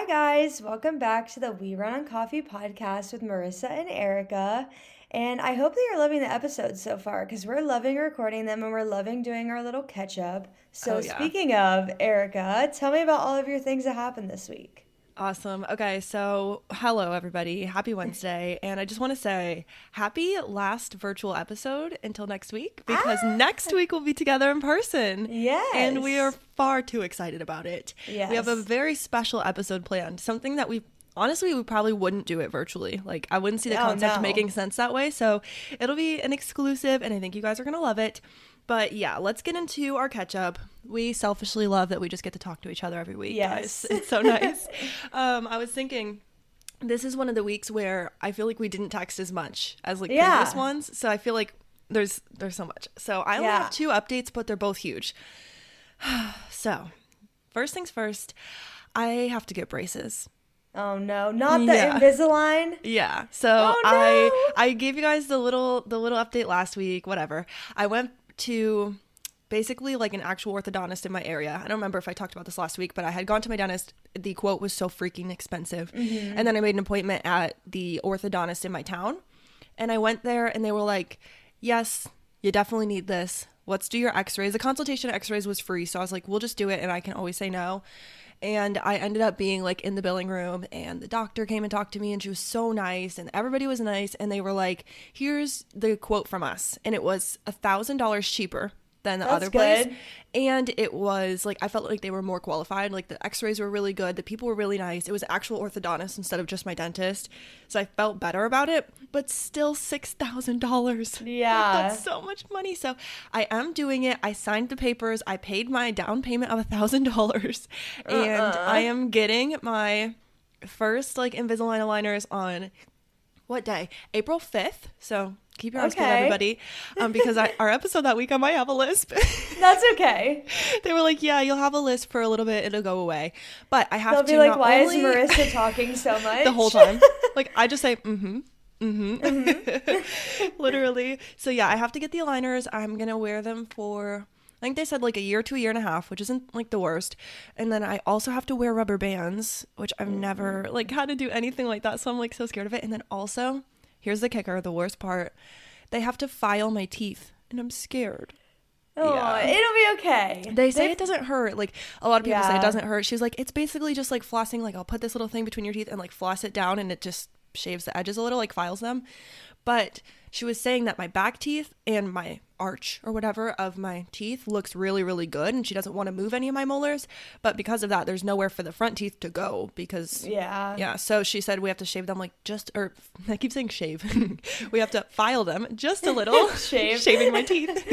Hi guys, welcome back to the We Run on Coffee podcast with Marissa and Arika. And I hope that you're loving the episodes so far because we're loving recording them and we're loving doing our little catch up. So Oh, yeah. speaking of, Arika, tell me about all of your things that happened this week. Awesome. Okay, so hello, everybody. Happy Wednesday. And I just want to say happy last virtual episode until next week because next week we'll be together in person. And we are Yes. far too excited about it. We have a Yes. very special episode planned, something that we probably wouldn't do it virtually. Like, I wouldn't see the Oh concept no. making sense that way. So it'll be an exclusive, and I think you guys are going to love it. But yeah, let's get into our catch up. We selfishly love that we just get to talk to each other every week, Yes. guys. It's so nice. I was thinking this is one of the weeks where I feel like we didn't text as much as like previous Yeah. ones. So I feel like there's so much. So I only Yeah. have two updates, but they're both huge. So first things first, I have to get braces. Oh no, not the Yeah. Invisalign. Yeah. So Oh I gave you guys the little update last week, whatever. I went to basically like an actual orthodontist in my area. I don't remember if I talked about this last week, but I had gone to my dentist. The quote was so freaking expensive. And then I made an appointment at the orthodontist in my town. And I went there and they were like, "Yes, you definitely need this. Let's do your x-rays." The consultation x-rays was free. So I was like, "We'll just do it." And I can always say no. And I ended up being like in the billing room and the doctor came and talked to me and she was so nice and everybody was nice. And they were like, "Here's the quote from us." And it was $1,000 cheaper than the That's other place. good. And it was like, I felt like they were more qualified. Like the x-rays were really good. The people were really nice. It was an actual orthodontist instead of just my dentist. So I felt better about it, but still $6,000. Yeah. That's so much money. So I am doing it. I signed the papers. I paid my down payment of $1,000 and I am getting my first like Invisalign aligners on what day? April 5th. So keep your eyes peeled, Okay. everybody. Because our episode that week, I might have a lisp. That's okay. They were like, "Yeah, you'll have a lisp for a little bit. It'll go away." But I have They'll to be like, not why only is Marissa talking so much? the whole time. Like, I just say, literally. So yeah, I have to get the aligners. I'm going to wear them for, I think they said like a year to a year and a half, which isn't like the worst. And then I also have to wear rubber bands, which I've never like had to do anything like that. So I'm like so scared of it. And then also, here's the kicker, the worst part. They have to file my teeth and I'm scared. Oh, Yeah. it'll be okay. They say it doesn't hurt. Like a lot of people say Yeah. it doesn't hurt. She's like, it's basically just like flossing. Like I'll put this little thing between your teeth and like floss it down and it just shaves the edges a little, like files them. But she was saying that my back teeth and my arch or whatever of my teeth looks really, really good. And she doesn't want to move any of my molars. But because of that, there's nowhere for the front teeth to go because Yeah. yeah. So she said we have to shave them like just, or I keep saying shave. We have to file them just a little. Shave. Shaving my teeth.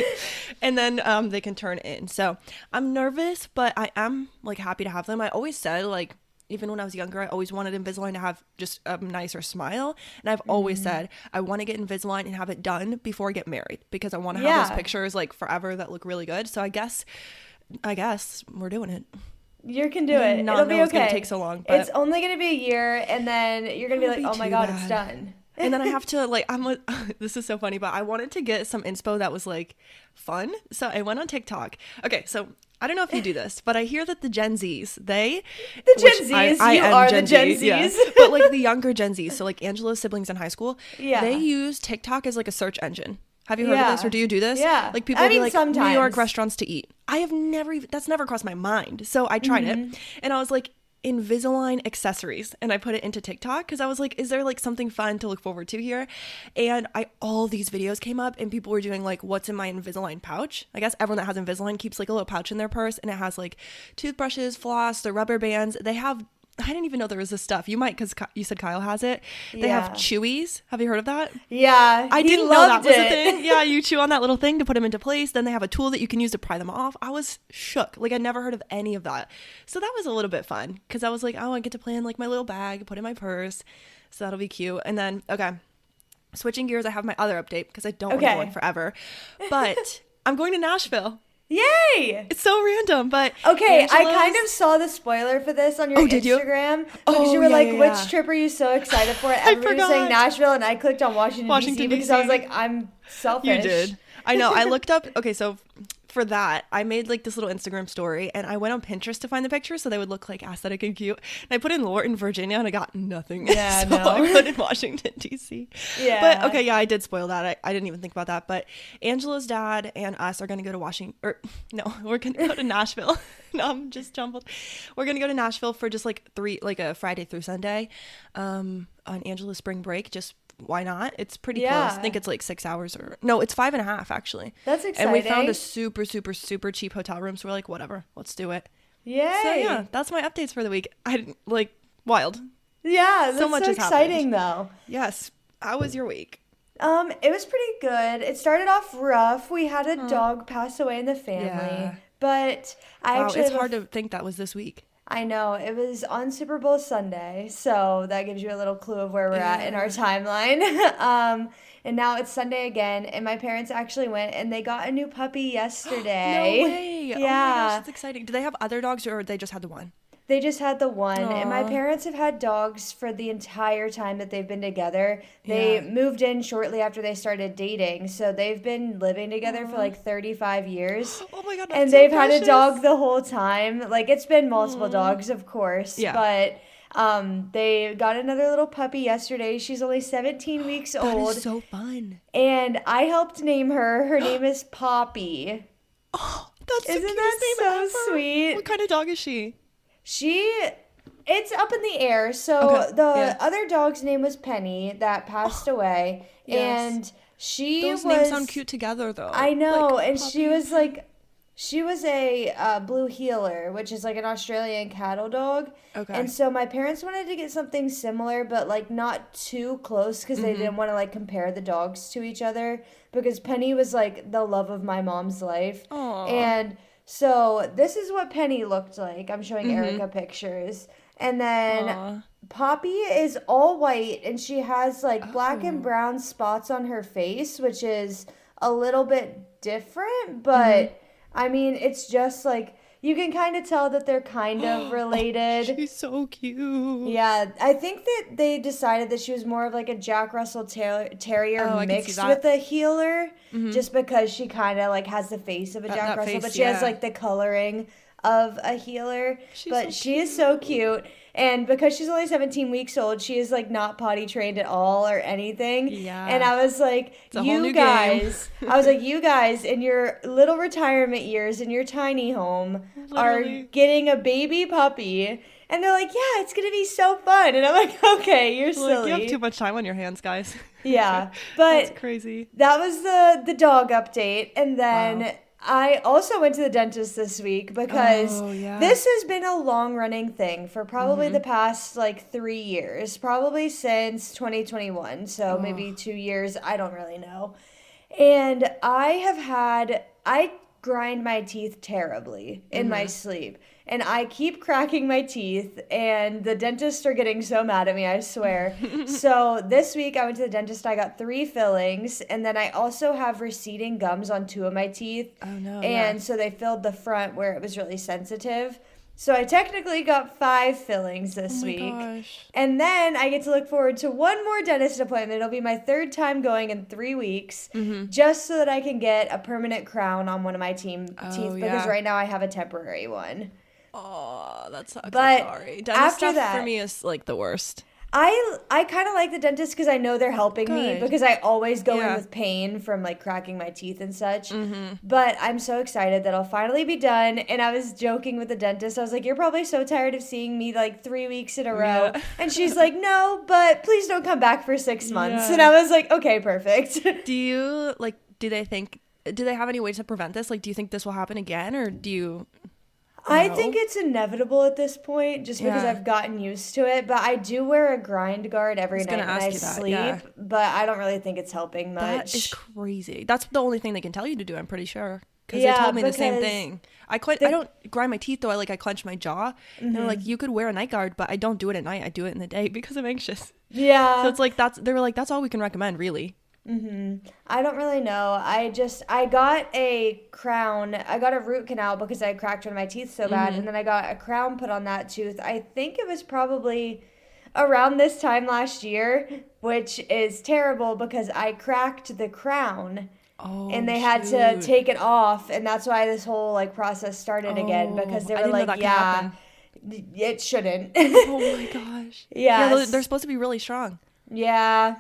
And then they can turn in. So I'm nervous, but I am like happy to have them. I always said like, even when I was younger, I always wanted Invisalign to have just a nicer smile. And I've always said, I want to get Invisalign and have it done before I get married because I want to have Yeah. those pictures like forever that look really good. So I guess we're doing it. You can do it. Not It'll be know it's okay. gonna take so long, but It's only going to be a year, and then you're going to be It'll like, be oh my too God, it's bad. done. And then I have to like, this is so funny, but I wanted to get some inspo that was like fun. So I went on TikTok. Okay, so I don't know if you do this, but I hear that the Gen Zs, The Gen Zs, you am are the Gen yeah. Zs. But like the younger Gen Zs, so like Angela's siblings in high school, Yeah. they use TikTok as like a search engine. Have you heard of this Yeah. or do you do this? Yeah. Like people I will be mean, like New sometimes. York restaurants to eat. I have never even, that's never crossed my mind. So I tried it and I was like, Invisalign accessories, and I put it into TikTok because I was like, is there like something fun to look forward to here? And all these videos came up and people were doing like, what's in my Invisalign pouch? I guess everyone that has Invisalign keeps like a little pouch in their purse and it has like toothbrushes, floss, the rubber bands. They have, I didn't even know there was this stuff. You might, because you said Kyle has it. They have Yeah. chewies. Have you heard of that? Yeah. I he didn't know that loved was a it. thing. Yeah, you chew on that little thing to put them into place. Then they have a tool that you can use to pry them off. I was shook. Like I never heard of any of that. So that was a little bit fun because I was like, oh, I get to play in like my little bag, put in my purse. So that'll be cute. And then, okay, switching gears, I have my other update because I don't want to go Okay. on forever. But I'm going to Nashville. Yay! It's so random, but Okay, I Angela's- kind of saw the spoiler for this on your Oh, did you? Instagram because Oh, you were yeah, like, yeah, which yeah. trip are you so excited for? Everybody was saying forgot. Nashville, and I clicked on Washington, Washington, D.C. because I was D.C.. like, I'm selfish. You did. I know. I looked up. Okay, so for that, I made like this little Instagram story and I went on Pinterest to find the pictures so they would look like aesthetic and cute. And I put in Lorton, Virginia, and I got nothing. Yeah, so no. I put in Washington, D.C. Yeah. But okay, yeah, I did spoil that. I didn't even think about that. But Angela's dad and us are going to go to we're going to go to Nashville. No, I'm just jumbled. We're going to go to Nashville for just like a Friday through Sunday on Angela's spring break. Just why not? It's pretty close. I think it's like 6 hours it's 5.5 actually. That's exciting. And we found a super, super, super cheap hotel room. So we're like, whatever, let's do it. Yay. So yeah, that's my updates for the week. Wild. Yeah, that's so much so has exciting happened. though. Yes. How was your week? It was pretty good. It started off rough. We had a dog pass away in the family. Yeah. But it's hard to think that was this week. I know. It was on Super Bowl Sunday, so that gives you a little clue of where we're at in our timeline. And now it's Sunday again, and my parents actually went and they got a new puppy yesterday. No way. Yeah. Oh my gosh, that's exciting. Do they have other dogs or they just had the one? They just had the one. Aww. And my parents have had dogs for the entire time that they've been together. They moved in shortly after they started dating, so they've been living together for like 35 years. Oh my god, that's and so they've precious. had a dog the whole time. Like, it's been multiple dogs, of course. Yeah. But they got another little puppy yesterday. She's only 17 weeks old. That is so fun. And I helped name her. Her name is Poppy. Oh, that's the Isn't cutest that name so ever. sweet? What kind of dog is she? It's up in the air. So the other dog's name was Penny that passed away. Yes. And Those names sound cute together though. I know. Like, and Poppy. she was a blue heeler, which is like an Australian cattle dog. Okay. And so my parents wanted to get something similar, but like not too close because they didn't want to like compare the dogs to each other, because Penny was like the love of my mom's life. Aww. And so this is what Penny looked like. I'm showing Arika pictures. And then Poppy is all white, and she has like black and brown spots on her face, which is a little bit different, but I mean, it's just like, you can kind of tell that they're kind of related. She's so cute. Yeah, I think that they decided that she was more of like a Jack Russell Terrier mixed with a heeler, just because she kind of like has the face of a Jack Russell, but she has like the coloring of a heeler. She is so cute. And because she's only 17 weeks old, she is like not potty trained at all or anything. Yeah. And I was like, you guys in your little retirement years in your tiny home are getting a baby puppy. And they're like, yeah, it's going to be so fun. And I'm like, okay, you're silly. You have too much time on your hands, guys. Yeah. But that's crazy. That was the dog update. And then I also went to the dentist this week because this has been a long-running thing for probably the past, like, 3 years. Probably since 2021, so maybe 2 years. I don't really know. And I grind my teeth terribly in my sleep. And I keep cracking my teeth, and the dentists are getting so mad at me, I swear. So this week I went to the dentist. I got 3 fillings, and then I also have receding gums on 2 of my teeth. Oh, no. And so they filled the front where it was really sensitive. So I technically got 5 fillings this week. Gosh. And then I get to look forward to one more dentist appointment. It'll be my 3rd time going in 3 weeks, just so that I can get a permanent crown on one of my teeth, because right now I have a temporary one. Oh, that sucks. But I'm sorry. Dentist after stuff that, for me is like the worst. I kind of like the dentist because I know they're helping me, because I always go in with pain from like cracking my teeth and such. But I'm so excited that I'll finally be done. And I was joking with the dentist. I was like, you're probably so tired of seeing me like 3 weeks in a row. And she's like, no, but please don't come back for 6 months. And I was like, okay, perfect. Do they have any way to prevent this? Like, do you think this will happen again, or do you... I think it's inevitable at this point, just because I've gotten used to it. But I do wear a grind guard every night when I sleep. But I don't really think it's helping much. That is crazy. That's the only thing they can tell you to do, I'm pretty sure. Because they told me the same thing. I don't grind my teeth, though. I clench my jaw. And they're like, you could wear a night guard, but I don't do it at night. I do it in the day because I'm anxious. Yeah. So it's like, they were like, that's all we can recommend, really. I don't really know. I got a crown. I got a root canal because I cracked one of my teeth so bad. And then I got a crown put on that tooth. I think it was probably around this time last year, which is terrible because I cracked the crown and they had to take it off, and that's why this whole like process started again, because they were like, yeah, it shouldn't. Oh my gosh. Yeah, they're supposed to be really strong. Yeah.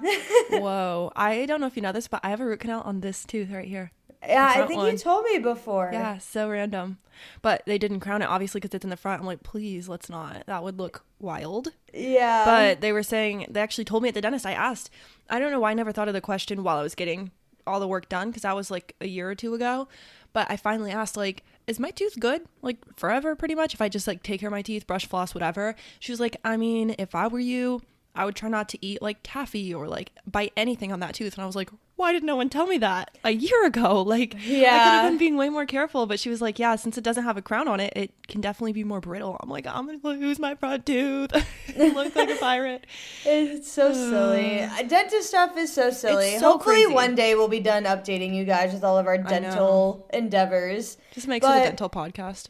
Whoa. I don't know if you know this, but I have a root canal on this tooth right here. Yeah, I think you told me before. Yeah, so random. But they didn't crown it, obviously, because it's in the front. I'm like, please, let's not. That would look wild. Yeah. But they were saying, they actually told me at the dentist, I asked, I don't know why I never thought of the question while I was getting all the work done, because that was like a year or two ago. But I finally asked, like, is my tooth good? Like, forever, pretty much? If I just, like, take care of my teeth, brush, floss, whatever. She was like, I mean, if I were you, I would try not to eat, like, taffy or, like, bite anything on that tooth. And I was like, why did no one tell me that a year ago? Like, yeah. I could have been being way more careful. But she was like, yeah, since it doesn't have a crown on it, it can definitely be more brittle. I'm like, I'm going to lose my front tooth. It looks like a pirate. It's so silly. Dentist stuff is so silly. It's so Hopefully crazy. One day we'll be done updating you guys with all of our dental endeavors. Just makes it a dental podcast.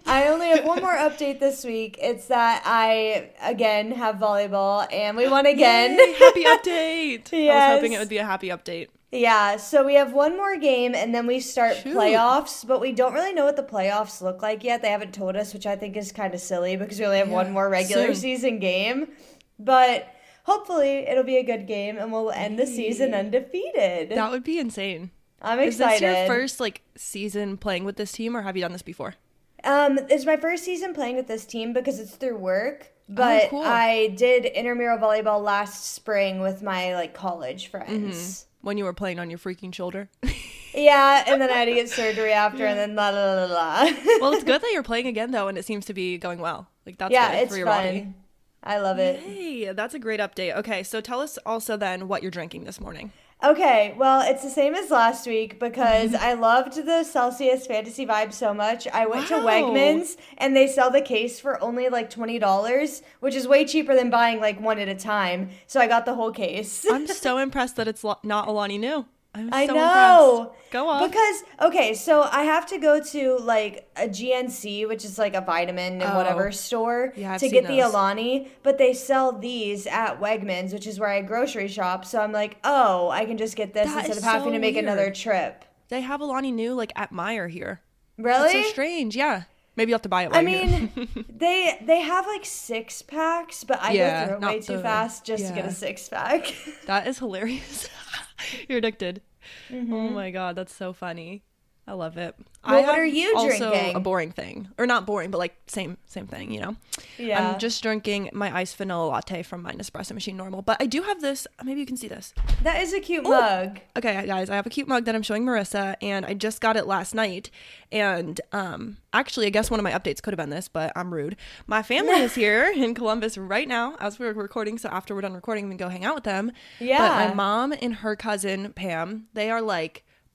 I only have one more update this week. It's that I, again, have volleyball, and we won again. Yay, happy update. Yes. I was hoping it would be a happy update. Yeah, so we have one more game, and then we start playoffs, but we don't really know what the playoffs look like yet. They haven't told us, which I think is kind of silly, because we only have one more regular season game. But hopefully it'll be a good game, and we'll end the season undefeated. That would be insane. I'm excited. Is this your first season playing with this team, or have you done this before? It's my first season playing with this team because it's through work. But cool. I did intramural volleyball last spring with my college friends. Mm-hmm. When you were playing on your freaking shoulder. Yeah, and then I had to get surgery after, and then la la la la. Well, it's good that you're playing again though, and it seems to be going well. That's good for your fun. body. I love it. Hey, that's a great update. Okay, so tell us also then what you're drinking this morning. Okay, well, it's the same as last week because I loved the Celsius Fantasy Vibe so much. I went to Wegmans, and they sell the case for only $20, which is way cheaper than buying one at a time. So I got the whole case. I'm so impressed that it's not Alani New. I know. Impressed. Go on. Because, okay, so I have to go to a GNC, which is a vitamin and whatever store, to get the Alani. But they sell these at Wegmans, which is where I grocery shop. So I'm like, oh, I can just get this instead of having to make another trip. They have Alani New at Meijer here. Really? That's so strange. Yeah. Maybe you'll have to buy it while you're here. they have 6-packs, but I go through it way too fast just to get a 6-pack. That is hilarious. You're addicted. Mm-hmm. Oh my God, that's so funny. I love it. Well, what are you drinking? Also a boring thing. Or not boring, but same thing, you know? Yeah. I'm just drinking my iced vanilla latte from my Nespresso machine normal. But I do have this. Maybe you can see this. That is a cute mug. Okay, guys, I have a cute mug that I'm showing Marissa, and I just got it last night. And actually, I guess one of my updates could have been this, but I'm rude. My family is here in Columbus right now as we're recording. So after we're done recording, we can go hang out with them. Yeah. But my mom and her cousin, Pam, they are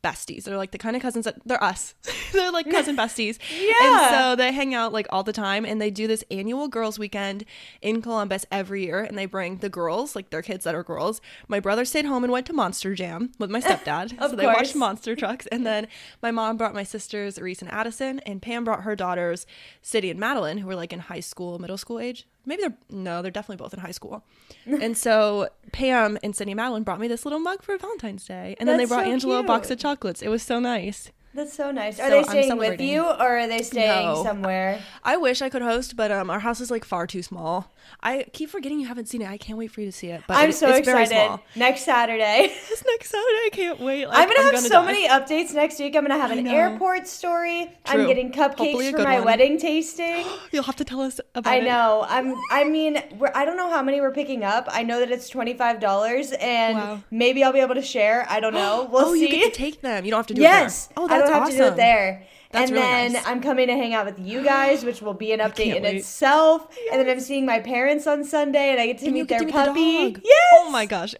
besties. They're the kind of cousins that they're us. They're cousin besties. Yeah. And so they hang out all the time, and they do this annual girls weekend in Columbus every year, and they bring the girls, their kids that are girls. My brother stayed home and went to Monster Jam with my stepdad. So they watched monster trucks. And then my mom brought my sisters Reese and Addison, and Pam brought her daughters Sadie and Madeline, who were in high school, middle school age. Maybe they're definitely both in high school. And so Pam and Cindy and Madeline brought me this little mug for Valentine's Day. And then they brought Angela a box of chocolates. It was so nice. That's so nice. Are they staying with you, or are they staying somewhere? I wish I could host, but our house is far too small. I keep forgetting you haven't seen it. I can't wait for you to see it. But I'm so excited. Very small. Next Saturday. It's next Saturday. I can't wait. I'm going to have so many updates next week. I'm going to have an airport story. True. I'm getting cupcakes for my wedding tasting. You'll have to tell us about it. I know. I don't know how many we're picking up. I know that it's $25, and maybe I'll be able to share. I don't know. We'll see. You get to take them. You don't have to do it there. Oh, that's awesome. I don't have to do it there. That's and then nice. I'm coming to hang out with you guys, which will be an update in itself. Yes. And then I'm seeing my parents on Sunday, and I get to meet their puppy. The yes. Oh my gosh.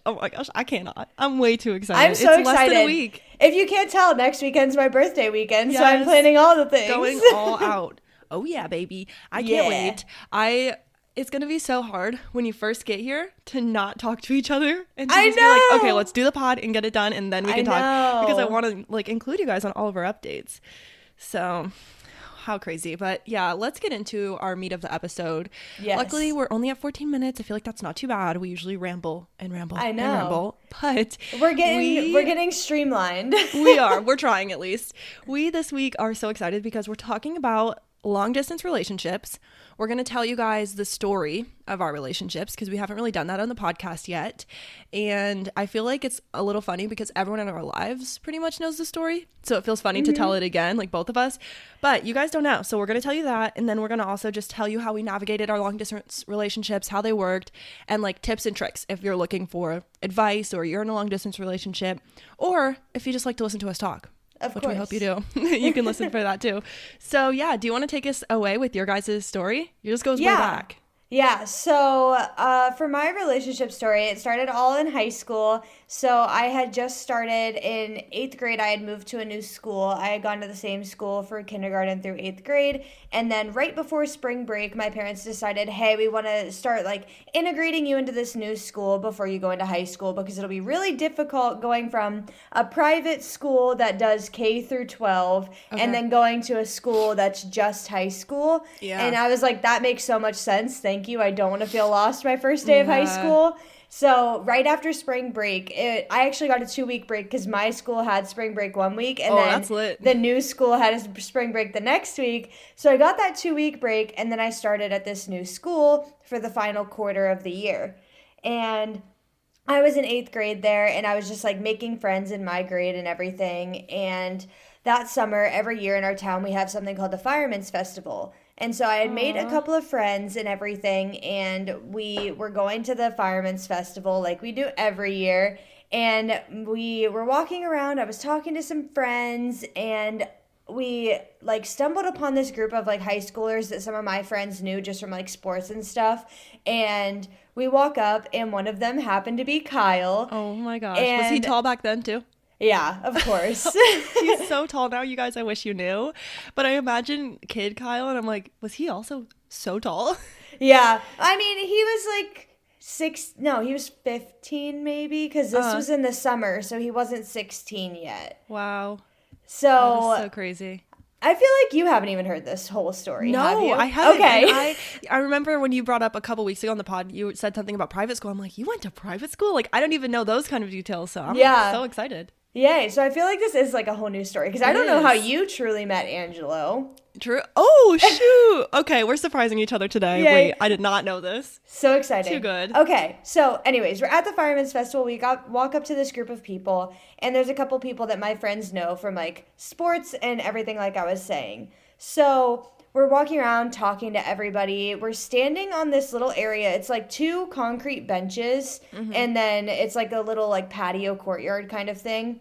I cannot. I'm way too excited. I'm so excited. Less than a week. If you can't tell, next weekend's my birthday weekend, so I'm planning all the things. Going all out. Oh yeah, baby. I can't wait. It's going to be so hard when you first get here to not talk to each other and to just be okay, let's do the pod and get it done, and then we can talk, because I want to include you guys on all of our updates. So how crazy. But yeah, let's get into our meat of the episode. Yes. Luckily, we're only at 14 minutes. I feel like that's not too bad. We usually ramble and ramble I know. and ramble. But we're getting streamlined. We are. We're trying at least. We this week are so excited because we're talking about long distance relationships. We're going to tell you guys the story of our relationships because we haven't really done that on the podcast yet. And I feel like it's a little funny because everyone in our lives pretty much knows the story. So it feels funny to tell it again, like both of us. But you guys don't know. So we're going to tell you that. And then we're going to also just tell you how we navigated our long distance relationships, how they worked, and like tips and tricks if you're looking for advice or you're in a long distance relationship, or if you just like to listen to us talk. Which we hope you do. You can listen for that too. So yeah, do you want to take us away with your guys' story? Yours goes way back. Yeah, so for my relationship story, it started all in high school. So I had just started in 8th grade. I had moved to a new school. I had gone to the same school for kindergarten through 8th grade. And then right before spring break, my parents decided, hey, we want to start like integrating you into this new school before you go into high school because it'll be really difficult going from a private school that does K through 12 and then going to a school that's just high school. Yeah. And I was like, that makes so much sense. Thank you. I don't want to feel lost my first day of high school. So right after spring break, I actually got a 2-week break because my school had spring break 1 week and that's lit. The new school had a spring break the next week. So I got that 2-week break and then I started at this new school for the final quarter of the year. And I was in 8th grade there and I was just like making friends in my grade and everything. And that summer, every year in our town, we have something called the Fireman's Festival. And so I had made a couple of friends and everything, and we were going to the Fireman's Festival like we do every year. And we were walking around. I was talking to some friends, and we like stumbled upon this group of like high schoolers that some of my friends knew just from like sports and stuff. And we walk up, and one of them happened to be Kyle. Oh my gosh. Was he tall back then too? Yeah, of course. He's so tall now, you guys. I wish you knew. But I imagine kid Kyle, and I'm like, was he also so tall? Yeah. I mean, he was like he was 15 maybe, because this was in the summer, so he wasn't 16 yet. Wow. So that is so crazy. I feel like you haven't even heard this whole story, have you? No, I haven't. Okay. I remember when you brought up a couple weeks ago on the pod, you said something about private school. I'm like, you went to private school? Like, I don't even know those kind of details, so I'm so excited. Yay. So I feel like this is like a whole new story because I don't know how you truly met Angelo. True. Oh, shoot. Okay, we're surprising each other today. Yay. Wait, I did not know this. So exciting. Too good. Okay, so anyways, we're at the Fireman's Festival. We walk up to this group of people, and there's a couple people that my friends know from like sports and everything like I was saying. So we're walking around talking to everybody. We're standing on this little area. It's like 2 concrete benches, and then it's like a little like patio courtyard kind of thing.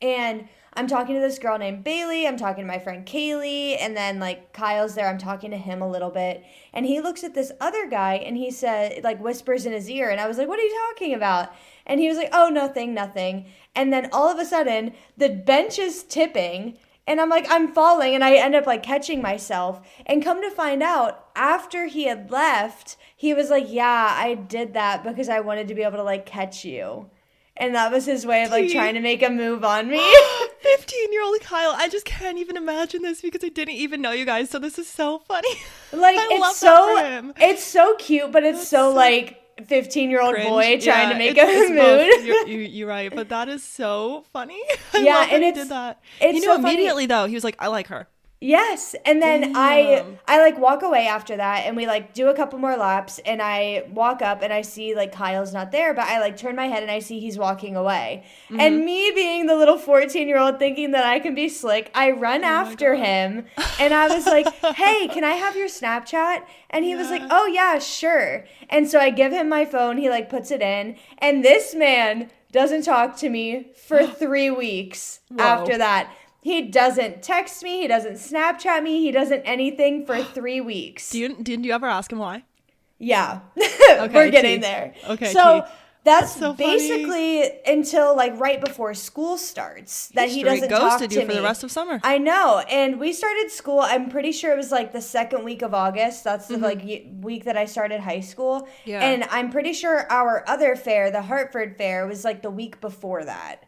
And I'm talking to this girl named Bailey. I'm talking to my friend Kaylee. And then like Kyle's there. I'm talking to him a little bit. And he looks at this other guy and he said, like whispers in his ear. And I was like, what are you talking about? And he was like, oh, nothing. And then all of a sudden the bench is tipping. And I'm like, I'm falling, and I end up like catching myself. And come to find out, after he had left, he was like, yeah, I did that because I wanted to be able to like catch you. And that was his way of like trying to make a move on me. 15-year-old Kyle, I just can't even imagine this because I didn't even know you guys. So this is so funny. Like it's so cute, but it's so like 15-year-old boy trying to make a mood. You're right, but that is so funny. I love that he did that. He knew immediately though. He was like, I like her. Yes. And then I like walk away after that and we like do a couple more laps and I walk up and I see like Kyle's not there, but I like turn my head and I see he's walking away. And me being the little 14-year-old thinking that I can be slick, I run after him and I was like, hey, can I have your Snapchat? And he was like, oh yeah, sure. And so I give him my phone. He like puts it in and this man doesn't talk to me for 3 weeks after that. He doesn't text me. He doesn't Snapchat me. He doesn't anything for 3 weeks. Didn't you ever ask him why? Yeah. Okay, we're getting there. Okay. So that's so basically until like right before school starts that he doesn't talk to me. Ghosted you for the rest of summer. I know. And we started school, I'm pretty sure it was like the second week of August. That's the like week that I started high school. Yeah. And I'm pretty sure our other fair, the Hartford fair, was like the week before that.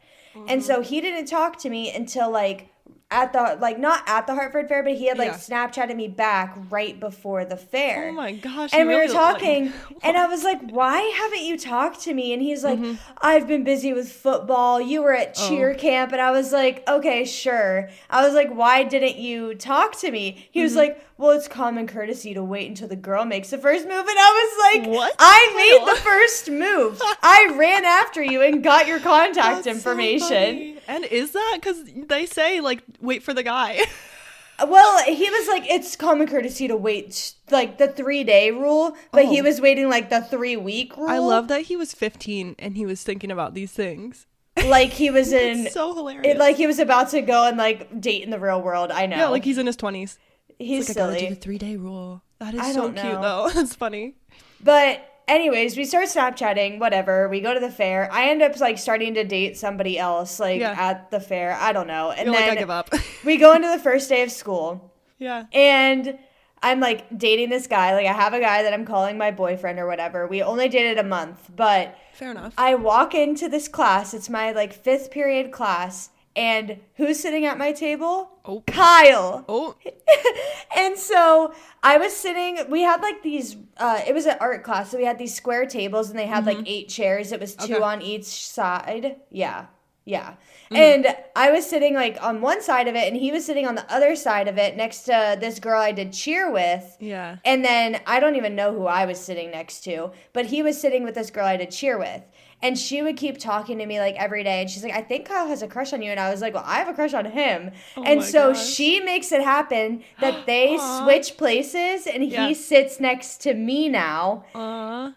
And so he didn't talk to me until like at the, like, not at the Hartford Fair, but he had, like, Yeah. Snapchatted me back right before the fair. Oh my gosh. And we really were talking, like, and I was like, why haven't you talked to me? And he's like, Mm-hmm. I've been busy with football. You were at cheer camp. And I was like, okay, sure. I was like, why didn't you talk to me? He was Mm-hmm. like, well, it's common courtesy to wait until the girl makes the first move. And I was like, What? I made the first move. I ran after you and got your contact That's so information. funny. And is that because they say, like, wait for the guy? Well, he was like, it's common courtesy to wait, like, the 3-day rule, but he was waiting, like, the 3-week rule. I love that he was 15 and he was thinking about these things. Like, he was in... It's so hilarious. like, he was about to go and, like, date in the real world. I know. Yeah, like, he's in his 20s. He's like, I silly. gotta do the 3-day rule. That is I so don't cute, know. though. That's funny. But... anyways, we start Snapchatting, whatever. We go to the fair. I end up, like, starting to date somebody else, like, at the fair. I don't know. And You're then like, I give up. we go into the first day of school. Yeah. And I'm, like, dating this guy. Like, I have a guy that I'm calling my boyfriend or whatever. We only dated a month, but... fair enough. I walk into this class. It's my, like, 5th period class. And who's sitting at my table? Oh. Kyle. Oh. And so I was sitting, we had like these, it was an art class, so we had these square tables and they had like 8 chairs. It was 2 on each side. Yeah. And I was sitting like on one side of it and he was sitting on the other side of it next to this girl I did cheer with. Yeah. And then I don't even know who I was sitting next to, but he was sitting with this girl I did cheer with. And she would keep talking to me like every day. And she's like, I think Kyle has a crush on you. And I was like, well, I have a crush on him. And so she makes it happen that they switch places and he sits next to me now.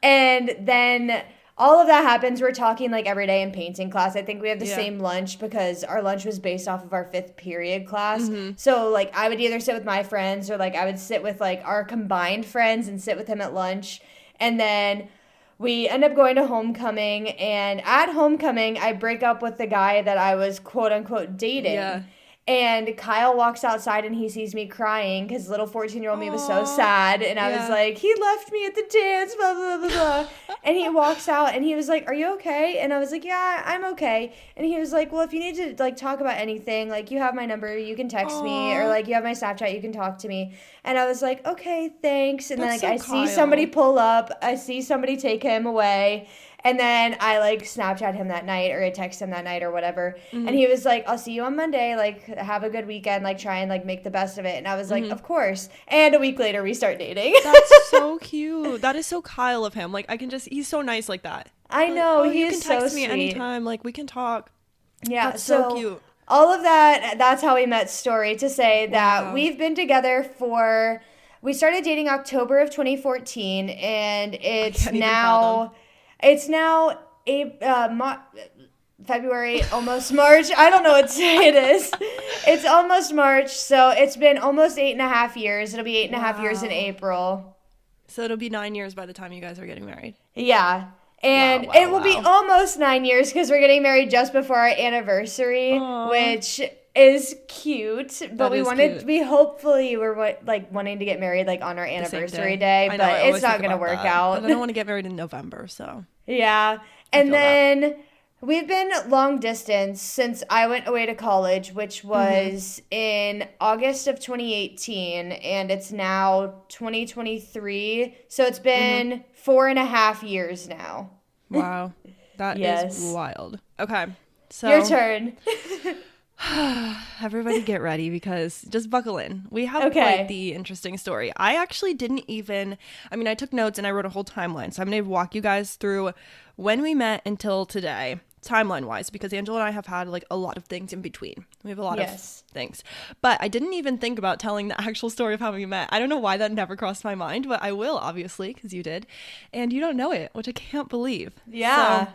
And then all of that happens. We're talking like every day in painting class. I think we have the same lunch because our lunch was based off of our 5th period class. So like I would either sit with my friends or like I would sit with like our combined friends and sit with him at lunch. And then we end up going to homecoming, and at homecoming, I break up with the guy that I was quote-unquote dating. Yeah. And Kyle walks outside, and he sees me crying because little 14-year-old me was so sad. And I was like, he left me at the dance, blah, blah, blah, blah. And he walks out, and he was like, are you okay? And I was like, yeah, I'm okay. And he was like, well, if you need to, like, talk about anything, like, you have my number, you can text me. Or, like, you have my Snapchat, you can talk to me. And I was like, okay, thanks. And then, like, I see somebody pull up. I see somebody take him away. And then I, like, Snapchat him that night, or I text him that night, or whatever. And he was like, I'll see you on Monday. Like, have a good weekend. Like, try and, like, make the best of it. And I was like, of course. And a week later, we start dating. That's so cute. That is so Kyle of him. Like, I can just, he's so nice like that. I know. Like, He's so sweet. You can text me anytime. Like, we can talk. Yeah. That's so cute. All of that's how we met story to say that we've been together for, we started dating October of 2014. And it's now... it's now February, almost March. I don't know what day it is. It's almost March, so it's been almost 8.5 years. It'll be 8.5 years in April. So it'll be 9 years by the time you guys are getting married. Yeah. And it will be almost 9 years because we're getting married just before our anniversary, which is cute. But we hopefully were like wanting to get married like on our anniversary day, but it's not going to work out. But I don't want to get married in November, so. Yeah. And then we've been long distance since I went away to college, which was in August of 2018, and it's now 2023. So it's been 4.5 years now. Wow. That is wild. Okay. So your turn. Everybody get ready because just buckle in. We have quite the interesting story. I actually I took notes and I wrote a whole timeline. So I'm going to walk you guys through when we met until today, timeline wise, because Angela and I have had like a lot of things in between. We have a lot of things. But I didn't even think about telling the actual story of how we met. I don't know why that never crossed my mind, but I will obviously because you did. And you don't know it, which I can't believe. Yeah. So,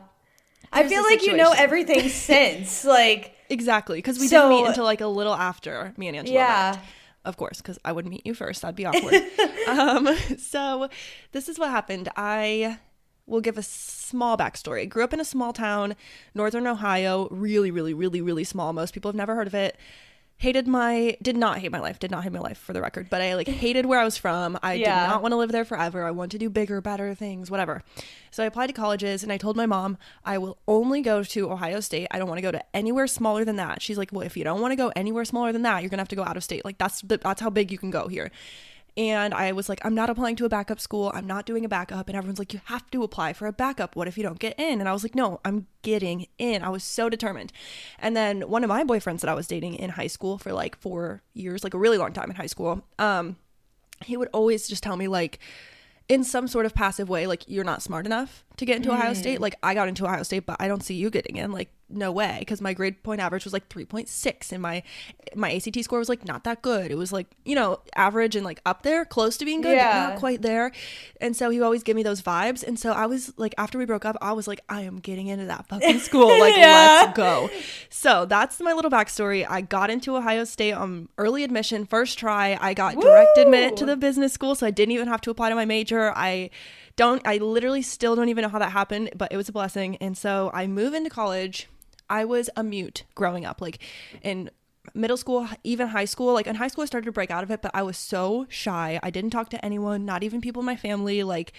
I feel like you know everything since like exactly, because we didn't meet until like a little after me and Angela met. Of course, because I would meet you first. That'd be awkward. So this is what happened. I will give a small backstory. I grew up in a small town, northern Ohio, really, really, really, really small. Most people have never heard of it. did not hate my life for the record, but I like hated where I was from. I did not want to live there forever. I want to do bigger, better things, whatever. So I applied to colleges and I told my mom, I will only go to Ohio State. I don't want to go to anywhere smaller than that. She's like, well, if you don't want to go anywhere smaller than that, you're going to have to go out of state. Like that's how big you can go here. And I was like, I'm not applying to a backup school. I'm not doing a backup. And everyone's like, you have to apply for a backup. What if you don't get in? And I was like, no, I'm getting in. I was so determined. And then one of my boyfriends that I was dating in high school for like 4 years, like a really long time in high school, he would always just tell me like, in some sort of passive way, like, you're not smart enough to get into Ohio State. Like, I got into Ohio State, but I don't see you getting in. Like, no way. Because my grade point average was like 3.6 and my ACT score was like not that good. It was like, you know, average and like up there, close to being good, but not quite there. And so he would always give me those vibes. And so I was like, after we broke up, I was like, I am getting into that fucking school. Like, let's go. So that's my little backstory. I got into Ohio State on early admission, first try. I got direct admit to the business school, so I didn't even have to apply to my major. I literally still don't even know how that happened, but it was a blessing. And so I move into college. I was a mute growing up, like in middle school, even high school. Like in high school, I started to break out of it, but I was so shy. I didn't talk to anyone, not even people in my family. Like,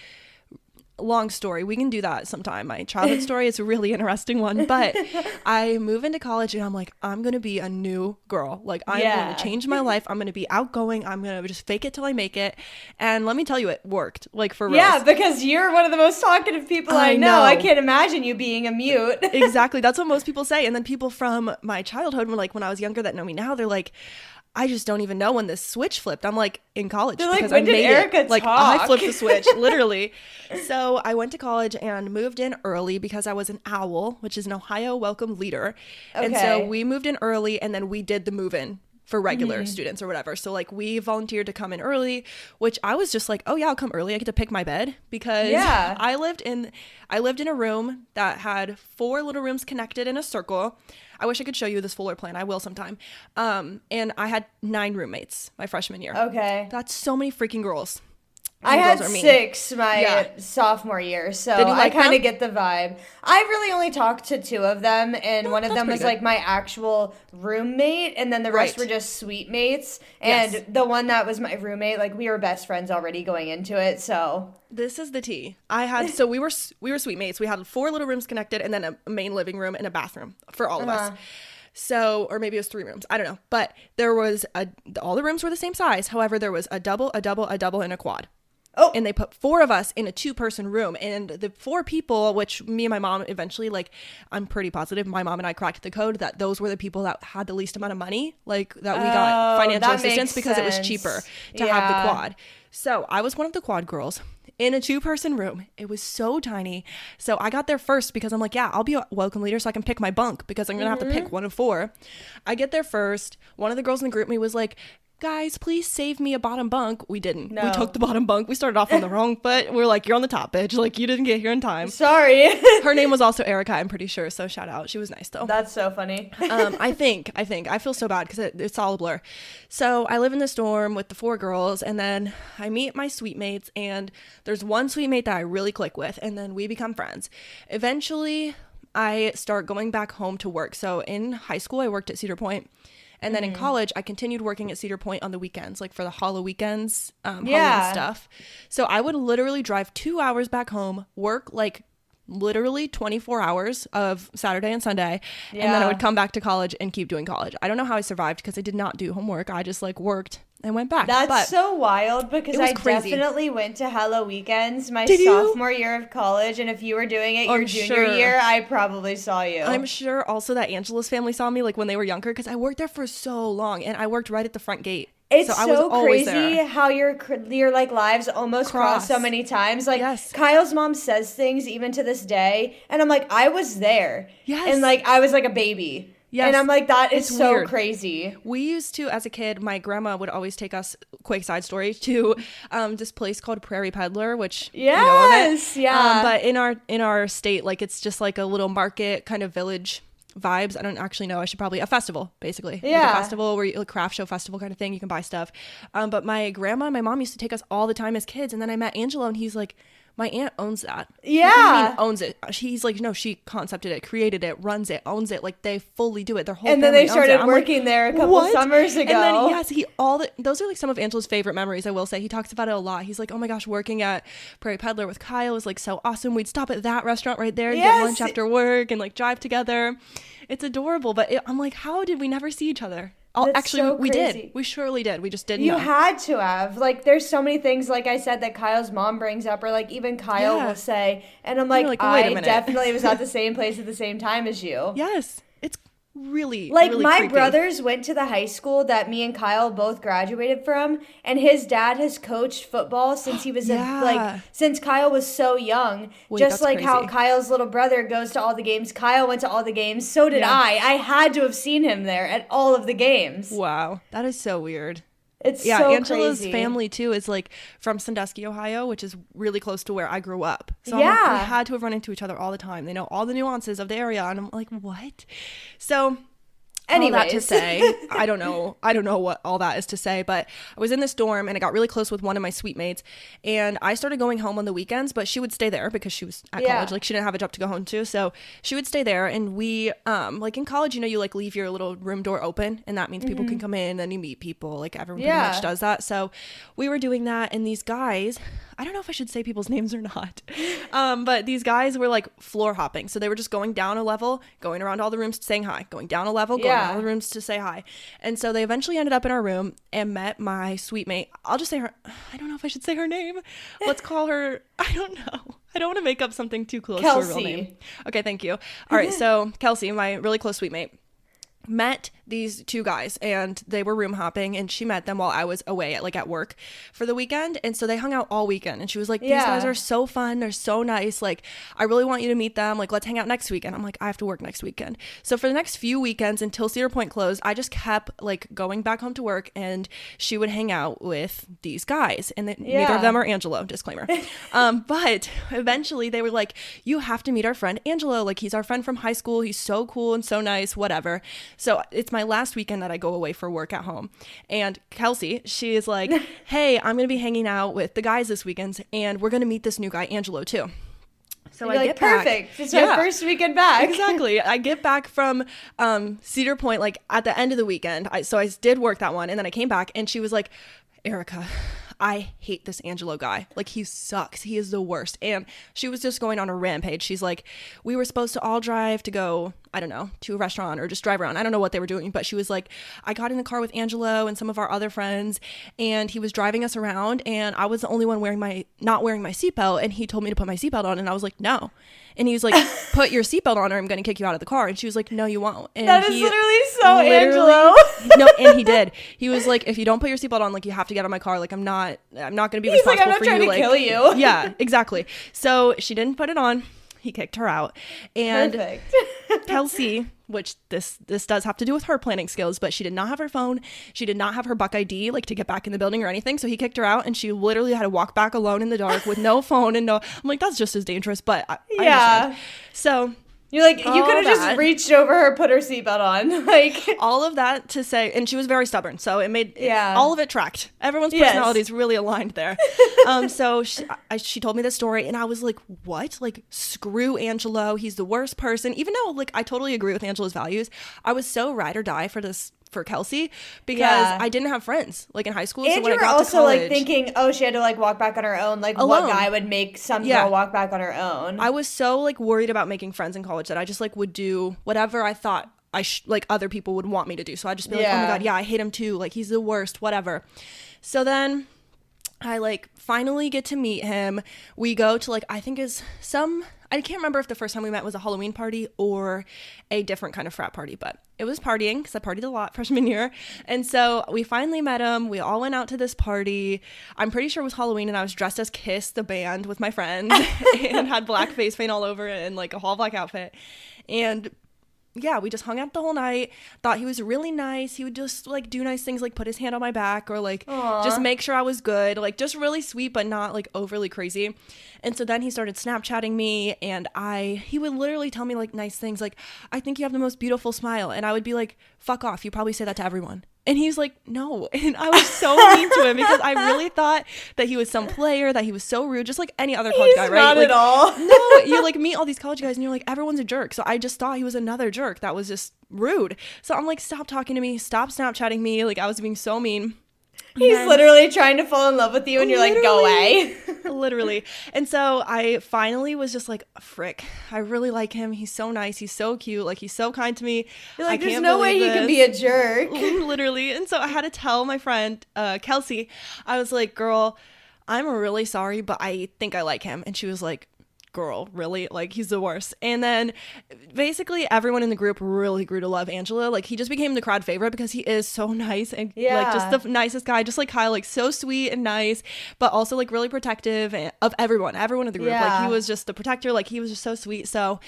long story. We can do that sometime. My childhood story is a really interesting one, but I move into college and I'm like, I'm going to be a new girl. Like, I'm going to change my life. I'm going to be outgoing. I'm going to just fake it till I make it. And let me tell you, it worked. Like, for real. Yeah, because you're one of the most talkative people I know. I can't imagine you being a mute. Exactly. That's what most people say. And then people from my childhood, when I was younger that know me now, they're like, I just don't even know when this switch flipped. I'm like, in college, they're because like, I made Arika it. Like, I flipped the switch, literally. So I went to college and moved in early because I was an OWL, which is an Ohio Welcome Leader. Okay. And so we moved in early, and then we did the move-in for regular students or whatever. So like, we volunteered to come in early, which I was just like, oh yeah, I'll come early. I get to pick my bed because I lived in a room that had 4 little rooms connected in a circle. I wish I could show you this fuller plan. I will sometime. And I had 9 roommates my freshman year. Okay. That's so many freaking girls. I had 6 my sophomore year, so I kind of get the vibe. I really only talked to 2 of them, and one of them was like my actual roommate, and then the rest were just suite mates. And the one that was my roommate, like, we were best friends already going into it, so... This is the tea. So we were suite mates. We had 4 little rooms connected, and then a main living room and a bathroom for all of us. So, or maybe it was 3 rooms. I don't know. But there was all the rooms were the same size. However, there was a double, and a quad. Oh. And they put 4 of us in a 2-person room. And the 4 people, which me and my mom eventually, like, I'm pretty positive my mom and I cracked the code that those were the people that had the least amount of money, like, that we got financial assistance because it was cheaper to have the quad. So I was one of the quad girls in a 2-person room. It was so tiny. So I got there first because I'm like, yeah, I'll be a welcome leader so I can pick my bunk because I'm going to have to pick one of 4. I get there first. One of the girls in the group me was like, guys, please save me a bottom bunk. We didn't. No. We took the bottom bunk. We started off on the wrong foot. We're like, you're on the top, bitch. Like, you didn't get here in time. Sorry. Her name was also Arika, I'm pretty sure. So shout out. She was nice though. That's so funny. I think. I feel so bad because it's all a blur. So I live in this dorm with the 4 girls, and then I meet my suite mates, and there's one suite mate that I really click with, and then we become friends. Eventually, I start going back home to work. So in high school, I worked at Cedar Point. And then in college, I continued working at Cedar Point on the weekends, like for the Hollow weekends, Halloween stuff. So I would literally drive 2 hours back home, work like literally 24 hours of Saturday and Sunday, and then I would come back to college and keep doing college. I don't know how I survived because I did not do homework. I just like worked and went back. That's so wild because I definitely went to Hello Weekends my sophomore year of college, and if you were doing it your junior year, I probably saw you. I'm sure also that Angela's family saw me like when they were younger because I worked there for so long, and I worked right at the front gate. It's so crazy how your like lives almost cross so many times. Like Kyle's mom says things even to this day, and I'm like, I was there. Yes. And like I was like a baby. Yes. And I'm like, that is so weird. Crazy. We used to, as a kid, my grandma would always take us, quick side story, to this place called Prairie Peddler, which you know of it. But in our state, like, it's just like a little market kind of village vibes. I don't actually know. A festival, basically. Yeah. Like a festival where you, like, craft show festival kind of thing. You can buy stuff. But my grandma and my mom used to take us all the time as kids. And then I met Angelo, and he's like, My aunt owns that. Yeah. What do you mean owns it? She's like, no, she concepted it, created it, runs it, owns it. Like, they fully do it. Their whole and then family they started owns it. working there a couple summers ago. And then, yes, those are like some of Angela's favorite memories, I will say. He talks about it a lot. He's like, oh my gosh, working at Prairie Peddler with Kyle was like so awesome. We'd stop at that restaurant right there and get lunch after work and like drive together. It's adorable. But I'm like, how did we never see each other? Actually, so we did. We surely did. We just didn't know. You had to have. Like, there's so many things, like I said, that Kyle's mom brings up, or like even Kyle will say. And I'm like I definitely was at the same place at the same time as you. Yes. It's really, like, really my creepy. brothers went to the high school that me and Kyle both graduated from, and his dad has coached football since he was since Kyle was so young. Wait, just like crazy. How Kyle's little brother goes to all the games, Kyle went to all the games, so did I had to have seen him there at all of the games. Wow, that is so weird. It's so Angela's crazy. family too is like from Sandusky, Ohio, which is really close to where I grew up. So yeah, like, we had to have run into each other all the time. They know all the nuances of the area, and I'm like, what? So anyways. All that to say, I don't know what all that is to say, but I was in this dorm and I got really close with one of my suite mates, and I started going home on the weekends, but she would stay there because she was at college. Like, she didn't have a job to go home to, so she would stay there. And we like in college, you know, you like leave your little room door open, and that means people can come in, and then you meet people. Like, everyone pretty much does that. So we were doing that, and these guys, I don't know if I should say people's names or not, but these guys were like floor hopping. So they were just going down a level, going around all the rooms saying hi, going down a level, going around all the rooms to say hi. And so they eventually ended up in our room and met my suite mate. I'll just say her, I don't know if I should say her name. Let's call her, I don't know. I don't want to make up something too close Kelsey. to her real name. Okay, thank you. All right, so Kelsey, my really close suite mate, met these two guys, and they were room hopping, and she met them while I was away at work for the weekend. And so they hung out all weekend, and she was like, these guys are so fun, they're so nice, like, I really want you to meet them, like, let's hang out next weekend. I'm like, I have to work next weekend. So for the next few weekends until Cedar Point closed, I just kept like going back home to work, and she would hang out with these guys, and neither of them are Angelo, disclaimer. But eventually they were like, you have to meet our friend Angelo, like, he's our friend from high school, he's so cool and so nice, whatever. So it's my last weekend that I go away for work at home. And Kelsey, she is like, hey, I'm going to be hanging out with the guys this weekend, and we're going to meet this new guy, Angelo, too. So I get back. Perfect. It's my first weekend back. Exactly. I get back from Cedar Point, like, at the end of the weekend. So I did work that one, and then I came back, and she was like, Arika, I hate this Angelo guy. Like, he sucks. He is the worst. And she was just going on a rampage. She's like, we were supposed to all drive to go, I don't know, to a restaurant or just drive around. I don't know what they were doing, but she was like, I got in the car with Angelo and some of our other friends, and he was driving us around, and I was the only one not wearing my seatbelt, and he told me to put my seatbelt on, and I was like, no. And he was like, put your seatbelt on or I'm going to kick you out of the car. And she was like, no, you won't. And that is literally so Angelo. No, and he did. He was like, if you don't put your seatbelt on, like, you have to get out of my car. Like, I'm not going to be responsible for you. He's like, I'm not trying to kill you. Yeah, exactly. So she didn't put it on. He kicked her out. And perfect. Kelsey, which this does have to do with her planning skills, but she did not have her phone. She did not have her Buck ID, like, to get back in the building or anything. So he kicked her out, and she literally had to walk back alone in the dark with no phone and no. I'm like, that's just as dangerous, but I understand. So you're like, you could have just reached over her, put her seatbelt on, like, all of that to say. And she was very stubborn, so it made all of it tracked. Everyone's personalities really aligned there. So she told me this story, and I was like, what? Like, screw Angelo, he's the worst person. Even though, like, I totally agree with Angelo's values, I was so ride or die for Kelsey, because I didn't have friends, like, in high school. And so when you were I got also to college, like thinking, oh, she had to like walk back on her own. Like, alone. What guy would make some girl walk back on her own? I was so like worried about making friends in college that I just like would do whatever I thought like other people would want me to do. So I'd just be like, oh my God, I hate him too. Like, he's the worst, whatever. So then I like finally get to meet him. We go to like, I can't remember if the first time we met was a Halloween party or a different kind of frat party, but it was partying because I partied a lot freshman year. And so we finally met him. We all went out to this party. I'm pretty sure it was Halloween, and I was dressed as Kiss, the band, with my friends and had black face paint all over it and like a all black outfit. And yeah, we just hung out the whole night. Thought he was really nice. He would just like do nice things, like put his hand on my back or like just make sure I was good. Like, just really sweet, but not like overly crazy. And so then he started Snapchatting me, and he would literally tell me like nice things, like, I think you have the most beautiful smile. And I would be like, fuck off. You probably say that to everyone. And he's like, no. And I was so mean to him because I really thought that he was some player, that he was so rude, just like any other college guy, right? Not like, at all. No, you like meet all these college guys and you're like, everyone's a jerk. So I just thought he was another jerk that was just rude. So I'm like, stop talking to me, stop Snapchatting me. Like, I was being so mean. He's literally trying to fall in love with you and you're like, go away. Literally. And so I finally was just like, frick, I really like him. He's so nice. He's so cute. Like, he's so kind to me. You're like, there's no way he can be a jerk. Literally. And so I had to tell my friend, Kelsey, I was like, girl, I'm really sorry, but I think I like him. And she was like, girl, really? Like, he's the worst. And then basically everyone in the group really grew to love Angelo. Like, he just became the crowd favorite because he is so nice and like just the nicest guy, just like Kyle, like so sweet and nice, but also like really protective of everyone in the group. Like, he was just the protector. Like, he was just so sweet. So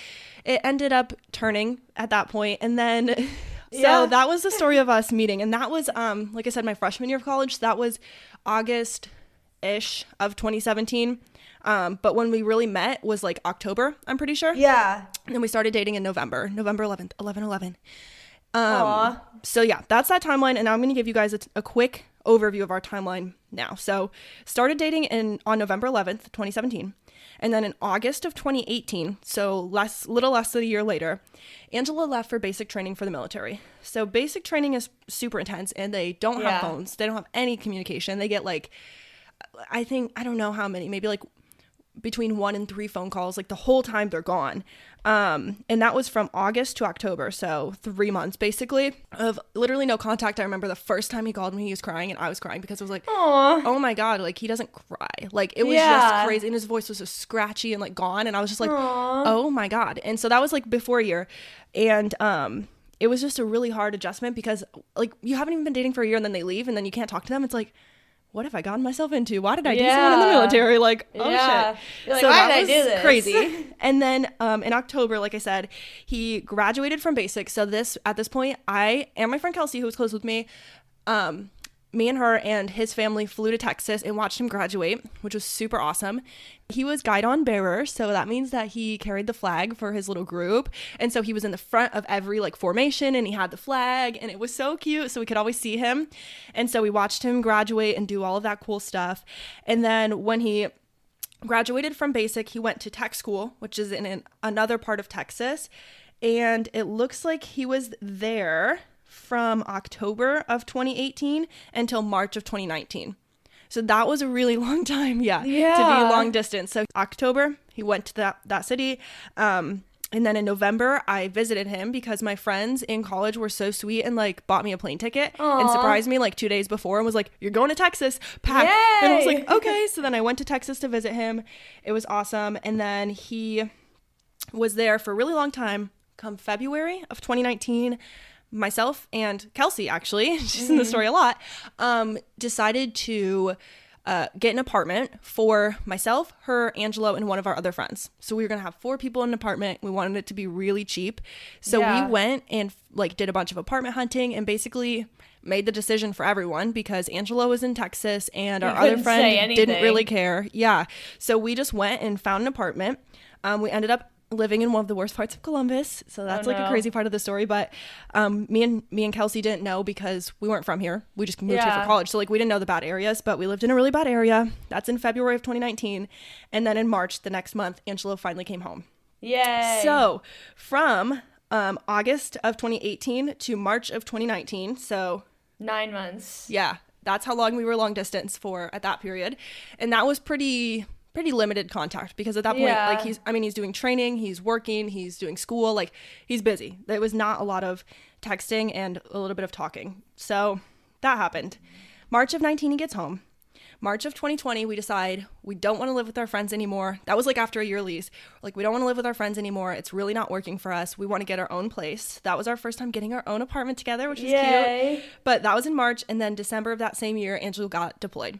it ended up turning at that point. And then so that was the story of us meeting. And that was like I said, my freshman year of college. So that was August-ish of 2017. But when we really met was like October, I'm pretty sure. Yeah. And then we started dating in November 11th, 11/11. So yeah, that's that timeline. And I'm going to give you guys a quick overview of our timeline now. So started dating on November 11th, 2017. And then in August of 2018, so little less than a year later, Angela left for basic training for the military. So basic training is super intense and they don't have phones. They don't have any communication. They get like, I don't know how many, maybe like between 1 and 3 phone calls, like the whole time they're gone. And that was from August to October. So 3 months basically of literally no contact. I remember the first time he called me, he was crying and I was crying because it was like, oh my God, like he doesn't cry. Like it was just crazy. And his voice was so scratchy and like gone. And I was just like, oh my God. And so that was like before a year. And, it was just a really hard adjustment because like you haven't even been dating for a year and then they leave and then you can't talk to them. It's like, what have I gotten myself into? Why did I date someone in the military? Like, oh shit. You're like, so why that did I was do this? Crazy. And then in October, like I said, he graduated from basic. So at this point, I and my friend Kelsey, who was close with me, me and her and his family flew to Texas and watched him graduate, which was super awesome. He was guidon bearer, so that means that he carried the flag for his little group. And so he was in the front of every like formation and he had the flag and it was so cute. So we could always see him. And so we watched him graduate and do all of that cool stuff. And then when he graduated from basic, he went to tech school, which is in another part of Texas. And it looks like he was there from October of 2018 until March of 2019. So that was a really long time, to be long distance. So October, he went to that city. And then in November, I visited him because my friends in college were so sweet and like bought me a plane ticket and surprised me like 2 days before and was like, you're going to Texas, pack. Yay! And I was like, okay. So then I went to Texas to visit him. It was awesome. And then he was there for a really long time. Come February of 2019, myself and Kelsey, actually, she's in the story a lot, decided to get an apartment for myself, her, Angelo, and one of our other friends. So we were going to have 4 people in an apartment. We wanted it to be really cheap. So we went and like did a bunch of apartment hunting and basically made the decision for everyone because Angelo was in Texas and our other friend didn't really care. Yeah. So we just went and found an apartment. We ended up living in one of the worst parts of Columbus. So that's like a crazy part of the story. But me and Kelsey didn't know because we weren't from here. We just moved here for college. So like we didn't know the bad areas, but we lived in a really bad area. That's in February of 2019. And then in March, the next month, Angelo finally came home. Yay. So from August of 2018 to March of 2019. So 9 months. Yeah. That's how long we were long distance for at that period. And that was pretty limited contact because at that point, like he's doing training, he's working, he's doing school, like he's busy. There was not a lot of texting and a little bit of talking. So that happened. March of 19, he gets home. March of 2020, we decide we don't want to live with our friends anymore. That was like after a year lease. Like we don't want to live with our friends anymore. It's really not working for us. We want to get our own place. That was our first time getting our own apartment together, which was cute. But that was in March. And then December of that same year, Angelo got deployed.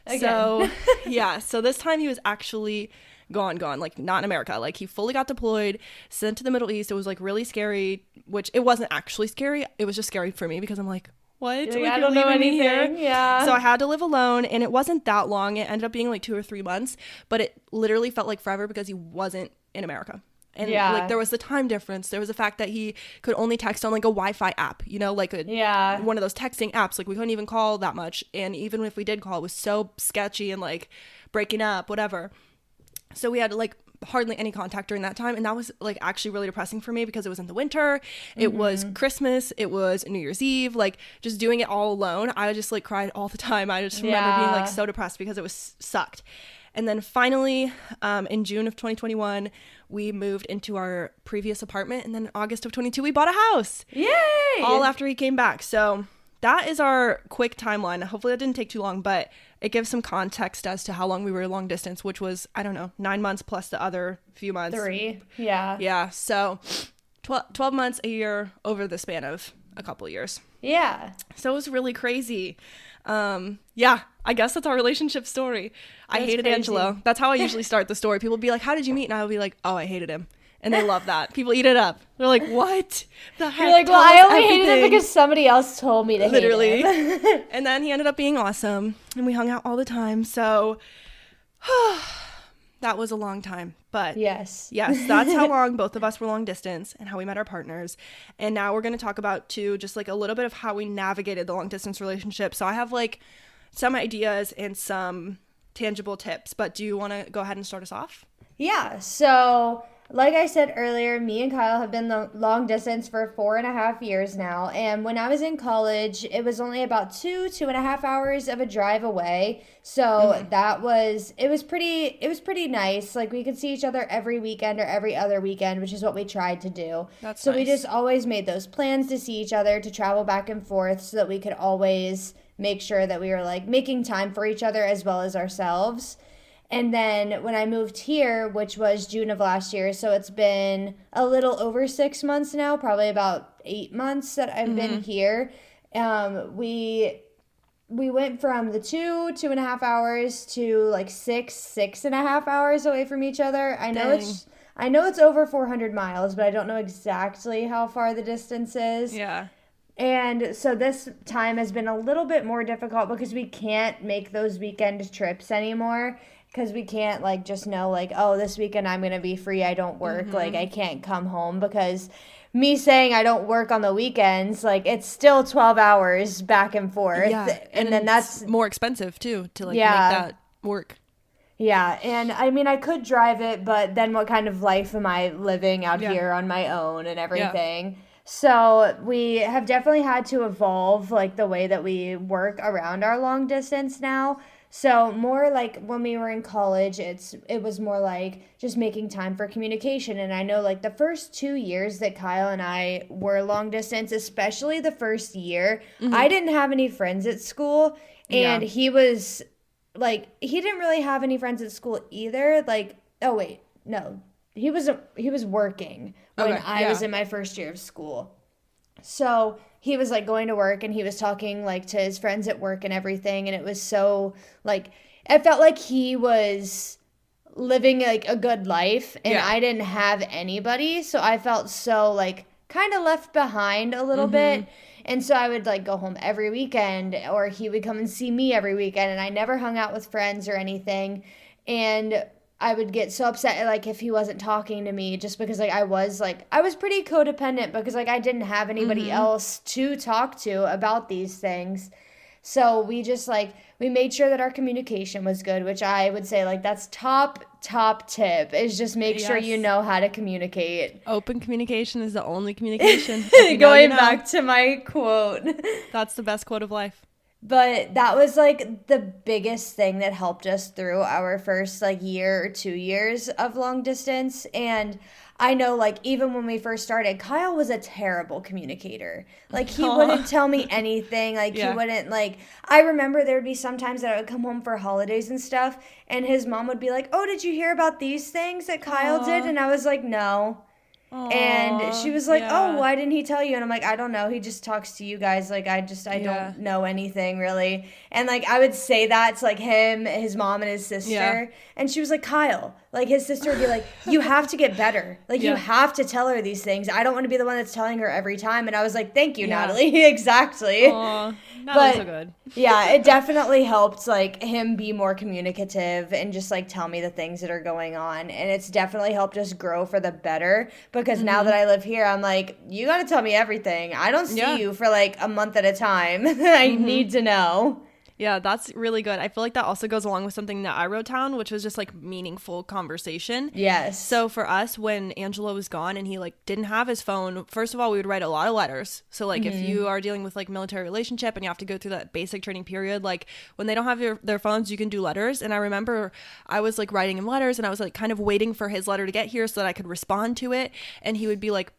Again. So so this time he was actually gone, like not in America. Like he fully got deployed, sent to the Middle East. It was like really scary, which it wasn't actually scary. It was just scary for me because I'm like, what? Like, I don't know anything here. Yeah. So I had to live alone and it wasn't that long. It ended up being like 2 or 3 months, but it literally felt like forever because he wasn't in America. And like there was the time difference. There was the fact that he could only text on like a Wi-Fi app, you know, like one of those texting apps. Like we couldn't even call that much. And even if we did call, it was so sketchy and like breaking up, whatever. So we had like hardly any contact during that time, and that was like actually really depressing for me because it was in the winter, it was Christmas, it was New Year's Eve, like just doing it all alone. I just like cried all the time. I just remember being like so depressed because it was sucked. And then finally in June of 2021 we moved into our previous apartment, and then in August of 22 we bought a house. Yay! All after he came back. So that is our quick timeline. Hopefully that didn't take too long, but it gives some context as to how long we were long distance, which was, I don't know, 9 months plus the other few months. 3. Yeah. Yeah. So 12 months, a year over the span of a couple of years. Yeah. So it was really crazy. Yeah, I guess that's our relationship story. I hated crazy. Angelo. That's how I usually start the story. People be like, how did you meet? And I'll be like, oh, I hated him. And they love that. People eat it up. They're like, what the heck? You're like, well, I only hated him because somebody else told me to literally hate him. And then he ended up being awesome, and we hung out all the time. So that was a long time. But yes, that's how long both of us were long distance and how we met our partners. And now we're going to talk about too, just like a little bit of how we navigated the long distance relationship. So I have like some ideas and some tangible tips, but do you want to go ahead and start us off? Yeah. So like I said earlier, me and Kyle have been long distance for 4.5 years now. And when I was in college, it was only about 2.5 hours of a drive away. So it was pretty nice. Like we could see each other every weekend or every other weekend, which is what we tried to do. That's so nice. We just always made those plans to see each other, to travel back and forth so that we could always make sure that we were like making time for each other as well as ourselves. And then when I moved here, which was June of last year, so it's been a little over 6 months now, probably about 8 months that I've been here. We went from the 2.5 hours to like 6.5 hours away from each other. I know it's over 400 miles, but I don't know exactly how far the distance is. Yeah. And so this time has been a little bit more difficult because we can't make those weekend trips anymore. Because we can't, like, just know, like, oh, this weekend I'm going to be free, I don't work. Like, I can't come home because me saying I don't work on the weekends, like, it's still 12 hours back and forth. Yeah, and then that's more expensive, too, to, like, make that work. Yeah, and, I mean, I could drive it, but then what kind of life am I living out here on my own and everything? Yeah. So we have definitely had to evolve, like, the way that we work around our long distance now. So more like when we were in college, it was more like just making time for communication. And I know like the first 2 years that Kyle and I were long distance, especially the first year, I didn't have any friends at school. And he was like, he didn't really have any friends at school either. Like, oh wait, no, he was working when I was in my first year of school. So he was like going to work and he was talking like to his friends at work and everything. And it was so like, it felt like he was living like a good life and I didn't have anybody. So I felt so like kind of left behind a little bit. And so I would like go home every weekend, or he would come and see me every weekend. And I never hung out with friends or anything. And I would get so upset, like, if he wasn't talking to me, just because, like, I was pretty codependent because, like, I didn't have anybody else to talk to about these things. So we just, like, we made sure that our communication was good, which I would say, like, that's top tip, is just make sure you know how to communicate. Open communication is the only communication. Going back to my quote. That's the best quote of life. But that was, like, the biggest thing that helped us through our first, like, year or 2 years of long distance. And I know, like, even when we first started, Kyle was a terrible communicator. Like, he wouldn't tell me anything. Like, he wouldn't, like, I remember there would be some times that I would come home for holidays and stuff, and his mom would be like, oh, did you hear about these things that Kyle did? And I was like, no. Aww, and she was like, yeah. oh, why didn't he tell you? And I'm like, I don't know. He just talks to you guys. Like, I don't know anything really. And like, I would say that to like him, his mom, and his sister. Yeah. And she was like, Kyle, like his sister would be like, you have to get better. Like, you have to tell her these things. I don't want to be the one that's telling her every time. And I was like, thank you, Natalie. Exactly. Aww, Natalie's so good. Yeah, it definitely helped like him be more communicative and just like tell me the things that are going on. And it's definitely helped us grow for the better, because now that I live here, I'm like, you got to tell me everything. I don't see you for like a month at a time. I need to know. Yeah, that's really good. I feel like that also goes along with something that I wrote down, which was just like meaningful conversation. Yes. So for us, when Angelo was gone and he like didn't have his phone, first of all, we would write a lot of letters. So like if you are dealing with like military relationship and you have to go through that basic training period, like when they don't have their phones, you can do letters. And I remember I was like writing him letters, and I was like kind of waiting for his letter to get here so that I could respond to it. And he would be like,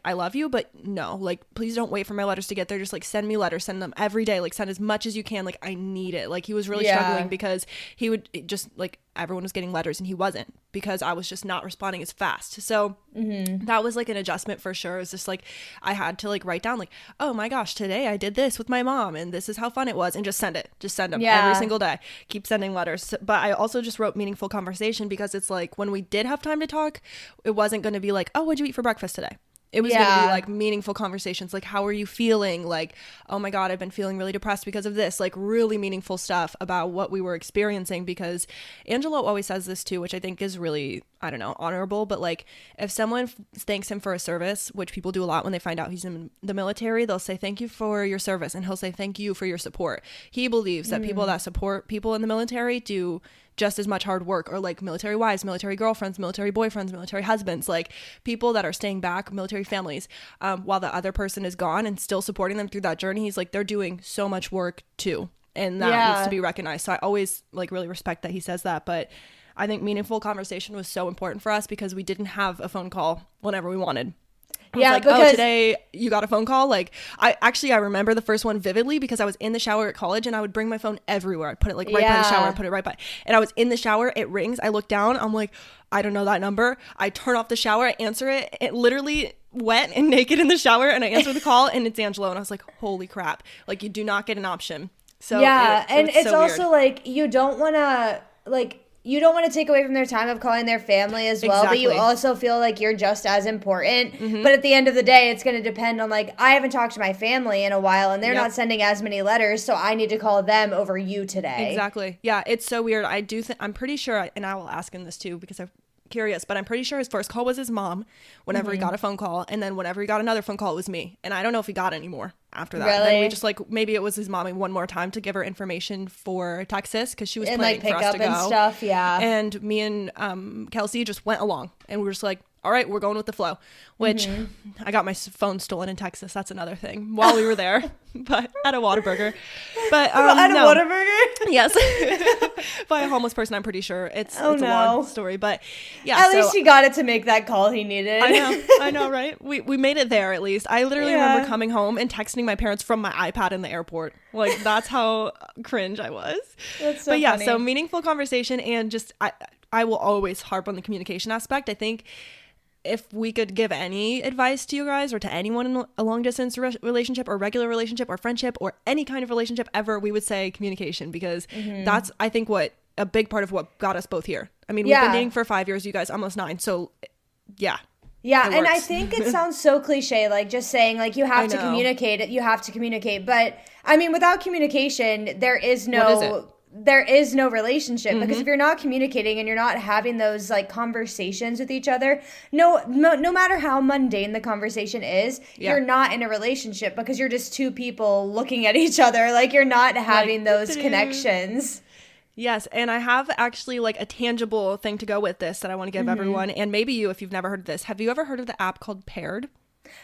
I love you, but no, like, please don't wait for my letters to get there. Just like send me letters, send them every day, like send as much as you can. Like, I need it. Like, he was really struggling because he would just like, everyone was getting letters and he wasn't, because I was just not responding as fast. So that was like an adjustment for sure. It's just like, I had to like write down like, oh my gosh, today I did this with my mom and this is how fun it was, and just send them every single day. Keep sending letters. But I also just wrote meaningful conversation, because it's like when we did have time to talk, it wasn't going to be like, oh, what'd you eat for breakfast today? It was going to be like meaningful conversations, like, how are you feeling? Like, oh my God, I've been feeling really depressed because of this. Like, really meaningful stuff about what we were experiencing, because Angelo always says this too, which I think is really, I don't know, honorable. But like, if someone thanks him for a service, which people do a lot when they find out he's in the military, they'll say, thank you for your service. And he'll say, thank you for your support. He believes that people that support people in the military do just as much hard work, or like military wives, military girlfriends, military boyfriends, military husbands, like people that are staying back, military families, while the other person is gone, and still supporting them through that journey. He's like, they're doing so much work too, and that needs to be recognized. So I always like really respect that he says that. But I think meaningful conversation was so important for us, because we didn't have a phone call whenever we wanted. Like, because, oh, today you got a phone call. Like, I remember the first one vividly, because I was in the shower at college and I would bring my phone everywhere. I'd put it like right by the shower, I'd put it right by, and I was in the shower, it rings, I look down, I'm like, I don't know that number. I turn off the shower, I answer it, literally wet and naked in the shower, and I answer the call, and it's Angelo, and I was like, holy crap. Like, you do not get an option. So it's so also weird. Like, you don't want to take away from their time of calling their family as well, but you also feel like you're just as important. But at the end of the day, it's going to depend on, like, I haven't talked to my family in a while, and they're not sending as many letters, so I need to call them over you today. Exactly. Yeah, it's so weird. I'm pretty sure, and I will ask him this too, because I'm curious, but I'm pretty sure his first call was his mom whenever he got a phone call, and then whenever he got another phone call, it was me. And I don't know if he got any more after that. Really? Then we just like, maybe it was his mommy one more time to give her information for Texas, because she was planning for us to go and stuff. And me and Kelsey just went along, and we were just like, all right, we're going with the flow, which I got my phone stolen in Texas. That's another thing while we were there, but at a Whataburger. But at a Whataburger? Yes. By a homeless person, I'm pretty sure. It's a long story, but yeah. At least he got it to make that call he needed. I know, right? We made it there at least. I literally remember coming home and texting my parents from my iPad in the airport. Like, that's how cringe I was. That's so funny. But yeah, so meaningful conversation, and just, I will always harp on the communication aspect. I think if we could give any advice to you guys, or to anyone in a long distance relationship or regular relationship or friendship or any kind of relationship ever, we would say communication, because that's, I think, what a big part of what got us both here. I mean, we've been dating for 5 years, you guys almost 9. So yeah. Yeah, and I think it sounds so cliche, like just saying like you have to communicate it, you have to communicate. But I mean, without communication, there is no relationship, because if you're not communicating and you're not having those like conversations with each other, no matter how mundane the conversation is, you're not in a relationship, because you're just two people looking at each other. Like, you're not having those connections. Yes, and I have actually like a tangible thing to go with this that I want to give everyone, and maybe you, if you've never heard of this. Have you ever heard of the app called Paired?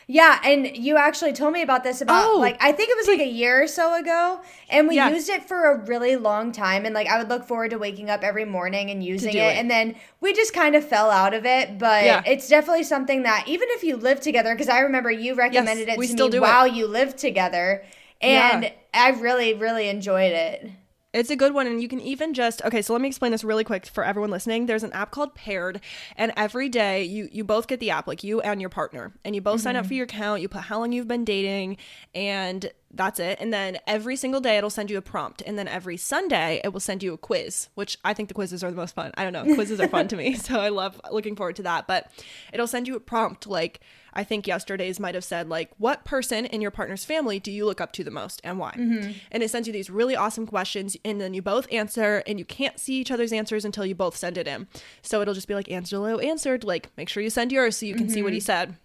Yeah, and you actually told me about this like, I think it was like a year or so ago, and we used it for a really long time, and like I would look forward to waking up every morning and using it, and then we just kind of fell out of it, but it's definitely something that even if you live together, because I remember you recommended it to me while you lived together, and I really, really enjoyed it. It's a good one. And you can even just, okay, so let me explain this really quick for everyone listening. There's an app called Paired, and every day you both get the app, like you and your partner, and you both sign up for your account. You put how long you've been dating, and that's it. And then every single day it'll send you a prompt. And then every Sunday it will send you a quiz, which I think the quizzes are the most fun. I don't know. Quizzes are fun to me. So I love looking forward to that. But it'll send you a prompt. Like, I think yesterday's might have said, like, what person in your partner's family do you look up to the most and why? And it sends you these really awesome questions, and then you both answer, and you can't see each other's answers until you both send it in. So it'll just be like, Angelo answered, like, make sure you send yours so you can see what he said.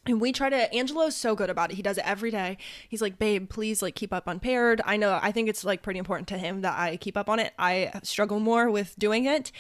And we try to, Angelo's so good about it. He does it every day. He's like, babe, please, like, keep up on Paired. I think it's, like, pretty important to him that I keep up on it. I struggle more with doing it.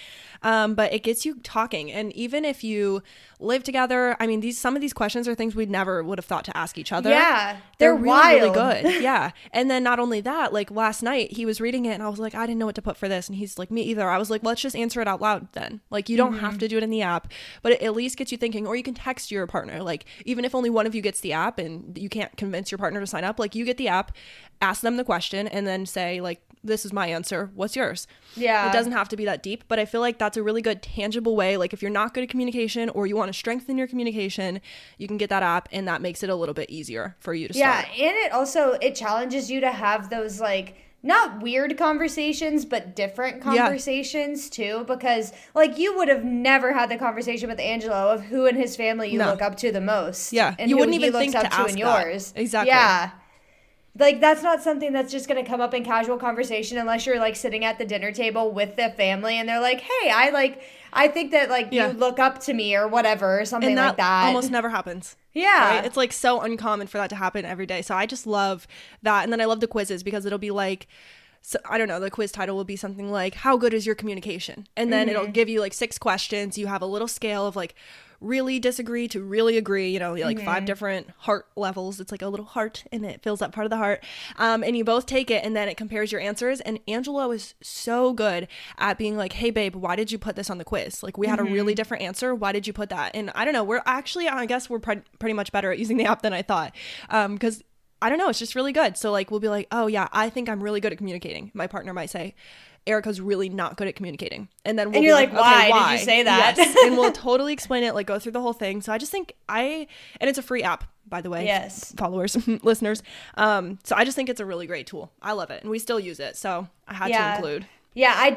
But it gets you talking. And even if you live together, I mean, some of these questions are things we never would have thought to ask each other. Yeah. They're wild. really good. Yeah. And then not only that, like, last night he was reading it and I was like, I didn't know what to put for this. And he's like, me either. I was like, let's just answer it out loud then. Like, you don't have to do it in the app, but it at least gets you thinking. Or you can text your partner. Like, even if only one of you gets the app and you can't convince your partner to sign up, like, you get the app, ask them the question, and then say, like, this is my answer, what's yours? Yeah. It doesn't have to be that deep, but I feel like that's a really good tangible way. Like, if you're not good at communication or you want to strengthen your communication, you can get that app, and that makes it a little bit easier for you to start. Yeah, and it challenges you to have those, like, not weird conversations, but different conversations too, because, like, you would have never had the conversation with Angelo of who in his family you look up to the most. Yeah, and you who wouldn't he even looks think up to ask in yours. that. Exactly. Yeah. Like, that's not something that's just going to come up in casual conversation unless you're, like, sitting at the dinner table with the family and they're like, hey, I think that, like, you look up to me or whatever, or something like that. Almost never happens. Yeah. Right? It's, like, so uncommon for that to happen every day. So I just love that. And then I love the quizzes because it'll be like, so I don't know, the quiz title will be something like, how good is your communication? And then it'll give you, like, 6 questions. You have a little scale of, like, really disagree to really agree, you know, like 5 different heart levels. It's like a little heart and it fills up part of the heart. And you both take it and then it compares your answers. And Angelo is so good at being like, hey babe, why did you put this on the quiz? Like, we had a really different answer. Why did you put that? And I don't know, I guess we're pretty much better at using the app than I thought. Because I don't know, it's just really good. So, like, we'll be like, oh yeah, I think I'm really good at communicating. My partner might say, Erica's really not good at communicating. And then we'll be like, why okay, did you say that? Yes. And we'll totally explain it, like, go through the whole thing. So I just think and it's a free app, by the way. Yes. Followers, listeners. So I just think it's a really great tool. I love it. And we still use it. So I had to include. Yeah, I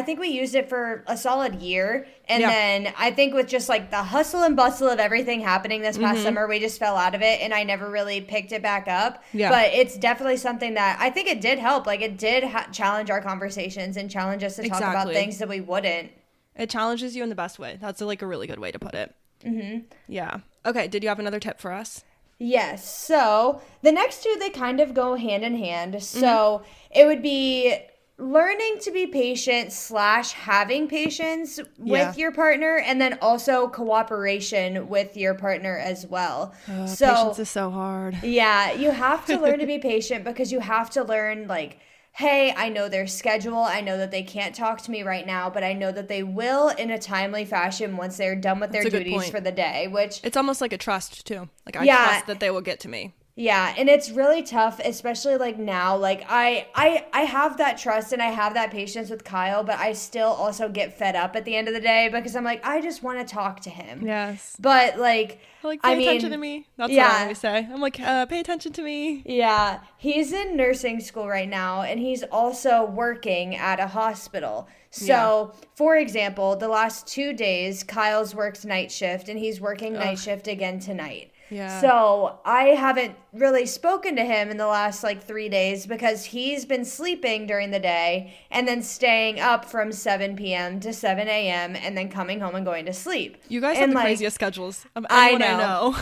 think we used it for a solid year. And then I think with just, like, the hustle and bustle of everything happening this past summer, we just fell out of it and I never really picked it back up. Yeah. But it's definitely something that I think it did help. Like, it did challenge our conversations and challenge us to talk about things that we wouldn't. It challenges you in the best way. That's, like, a really good way to put it. Yeah. Okay, did you have another tip for us? Yes. So the next two, they kind of go hand in hand. So it would be learning to be patient / having patience with your partner, and then also cooperation with your partner as well. So patience is so hard. Yeah, you have to learn to be patient because you have to learn, like, hey, I know their schedule. I know that they can't talk to me right now, but I know that they will in a timely fashion once they're done with their duties for the day, which it's almost like a trust too. Like, I trust that they will get to me. Yeah, and it's really tough, especially, like, now. Like, I have that trust and I have that patience with Kyle, but I still also get fed up at the end of the day because I'm like, I just want to talk to him. Yes. But, like, pay attention to me. That's what I always say. I'm like, pay attention to me. Yeah. He's in nursing school right now, and he's also working at a hospital. So, for example, the last 2 days, Kyle's worked night shift, and he's working night shift again tonight. Yeah. So I haven't really spoken to him in the last, like, 3 days because he's been sleeping during the day and then staying up from 7 p.m. to 7 a.m. and then coming home and going to sleep. You guys have the craziest schedules of anyone I know.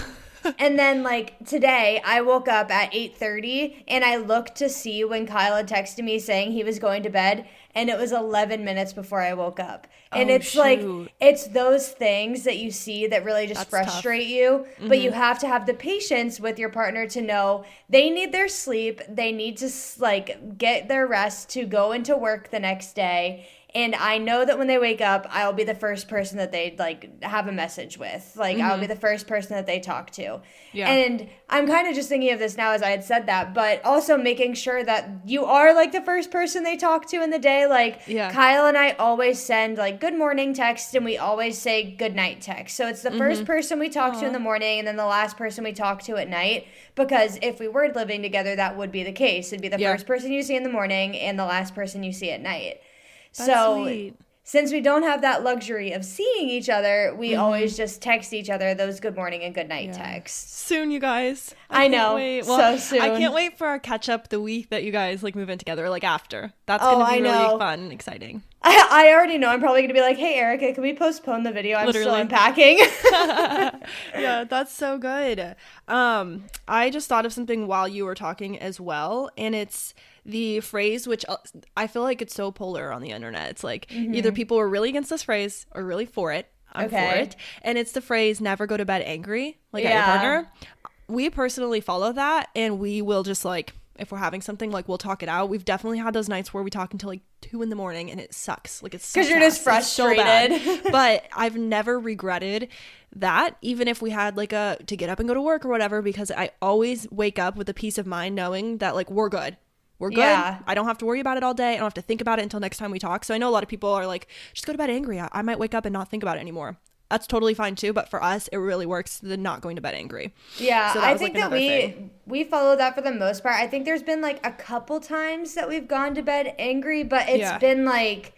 And then, like, today I woke up at 8:30 and I looked to see when Kyle had texted me saying he was going to bed, and it was 11 minutes before I woke up. And like, it's those things that you see that really just frustrate you. But you have to have the patience with your partner to know they need their sleep. They need to, like, get their rest to go into work the next day. And I know that when they wake up, I'll be the first person that they like have a message with. Like I'll be the first person that they talk to. Yeah. And I'm kind of just thinking of this now as I had said that, but also making sure that you are like the first person they talk to in the day. Like Kyle and I always send like good morning text, and we always say good night text. So it's the first person we talk to in the morning and then the last person we talk to at night. Because if we were living together, that would be the case. It'd be the first person you see in the morning and the last person you see at night. That's so sweet. Since we don't have that luxury of seeing each other, we always just text each other those good morning and good night texts. Soon, you guys. I know. Well, so soon. I can't wait for our catch up the week that you guys like move in together, like after. That's going to be really fun and exciting. I already know. I'm probably going to be like, hey, Arika, can we postpone the video? I'm still unpacking. Yeah, that's so good. I just thought of something while you were talking as well, and it's the phrase, which I feel like it's so polar on the internet. It's like either people are really against this phrase or really for it. I'm for it. And it's the phrase, never go to bed angry, like at your partner. We personally follow that, and we will just like, if we're having something, like we'll talk it out. We've definitely had those nights where we talk until like 2 a.m. and it sucks. Like it's because you're just frustrated. So bad. But I've never regretted that, even if we had like to get up and go to work or whatever, because I always wake up with a peace of mind knowing that like we're good. We're good. Yeah. I don't have to worry about it all day. I don't have to think about it until next time we talk. So I know a lot of people are like, just go to bed angry. I might wake up and not think about it anymore. That's totally fine too. But for us, it really works, the not going to bed angry. Yeah, so I think like that we follow that for the most part. I think there's been like a couple times that we've gone to bed angry, but it's been like,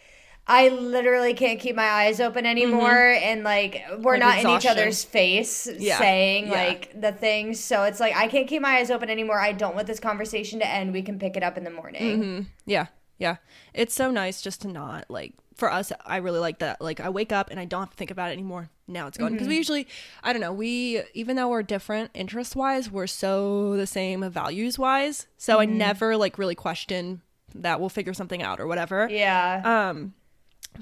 I literally can't keep my eyes open anymore, and like we're like not exhaustion. In each other's face saying like the things, so it's like I can't keep my eyes open anymore. I don't want this conversation to end. We can pick it up in the morning. Yeah, it's so nice just to not like, for us, I really like that. Like I wake up and I don't have to think about it anymore. Now it's gone. Because we usually, I don't know, we, even though we're different interest wise, we're so the same values wise, so I never like really question that we'll figure something out or whatever.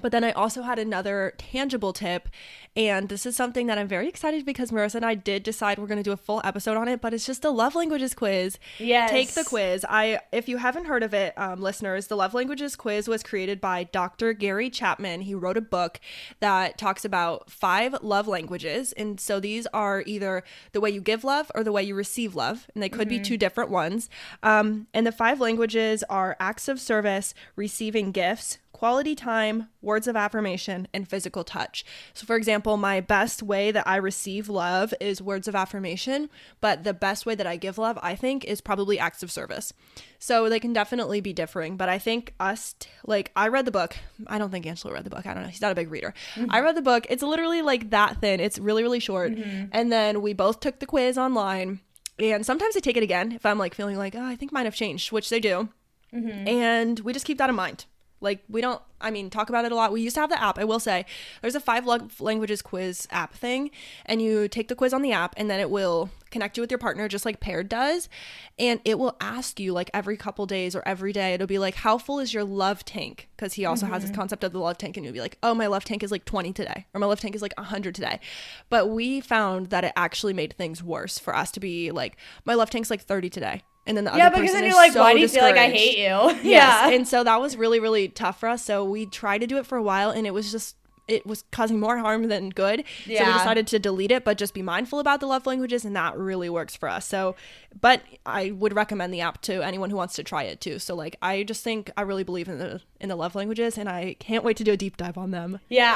But then I also had another tangible tip, and this is something that I'm very excited because Marissa and I did decide we're going to do a full episode on it, but it's just a love languages quiz. Yes. Take the quiz. If you haven't heard of it, listeners, the love languages quiz was created by Dr. Gary Chapman. He wrote a book that talks about 5 love languages, and so these are either the way you give love or the way you receive love, and they could be 2 different ones. And the 5 languages are acts of service, receiving gifts, quality time, words of affirmation, and physical touch. So for example, my best way that I receive love is words of affirmation, but the best way that I give love, I think, is probably acts of service. So they can definitely be differing, but I think I read the book. I don't think Angelo read the book. I don't know. He's not a big reader. I read the book. It's literally like that thin. It's really, really short. And then we both took the quiz online, and sometimes I take it again if I'm like feeling like, oh, I think mine have changed, which they do. And we just keep that in mind. Like we don't, talk about it a lot. We used to have the app. I will say there's a 5 languages quiz app thing, and you take the quiz on the app, and then it will connect you with your partner just like Paired does. And it will ask you like every couple days or every day, it'll be like, how full is your love tank? Because he also has this concept of the love tank, and you'll be like, oh, my love tank is like 20 today, or my love tank is like 100 today. But we found that it actually made things worse for us to be like, my love tank's like 30 today. And then the other person then you're like, why do you feel like I hate you? Yes. And so that was really, really tough for us. So we tried to do it for a while, and it was causing more harm than good. Yeah. So we decided to delete it, but just be mindful about the love languages, and that really works for us. So, but I would recommend the app to anyone who wants to try it too. So like, I just think I really believe in the love languages, and I can't wait to do a deep dive on them. Yeah,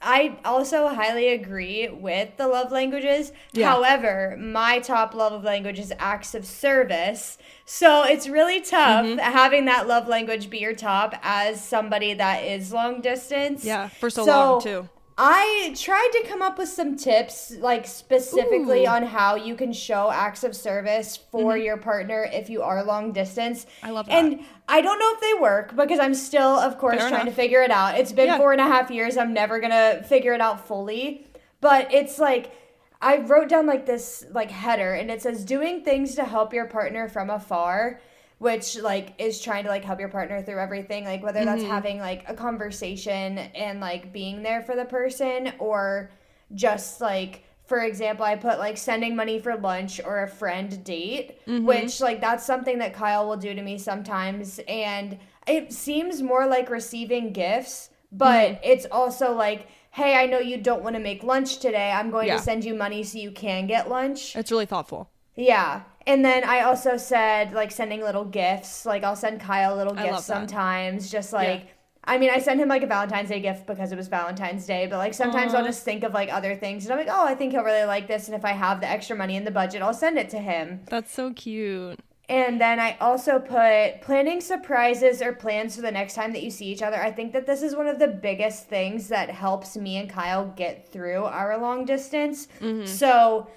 I also highly agree with the love languages. Yeah. However, my top love language is acts of service. So it's really tough having that love language be your top as somebody that is long distance. Yeah, for so long too. I tried to come up with some tips, like specifically on how you can show acts of service for your partner if you are long distance. I love that. And I don't know if they work because I'm still, of course, trying to figure it out. It's been 4.5 years. I'm never going to figure it out fully. But it's like, I wrote down like this like header, and it says doing things to help your partner from afar, which like is trying to like help your partner through everything, like whether that's having like a conversation and like being there for the person, or just like, for example, I put like sending money for lunch or a friend date, which like that's something that Kyle will do to me sometimes, and it seems more like receiving gifts, but it's also like, hey, I know you don't want to make lunch today. I'm going to send you money so you can get lunch. It's really thoughtful. Yeah. And then I also said, like, sending little gifts. Like, I'll send Kyle little gifts sometimes. Just, like, I mean, I sent him, like, a Valentine's Day gift because it was Valentine's Day. But, like, sometimes I'll just think of, like, other things. And I'm like, oh, I think he'll really like this. And if I have the extra money in the budget, I'll send it to him. That's so cute. And then I also put planning surprises or plans for the next time that you see each other. I think that this is one of the biggest things that helps me and Kyle get through our long distance. So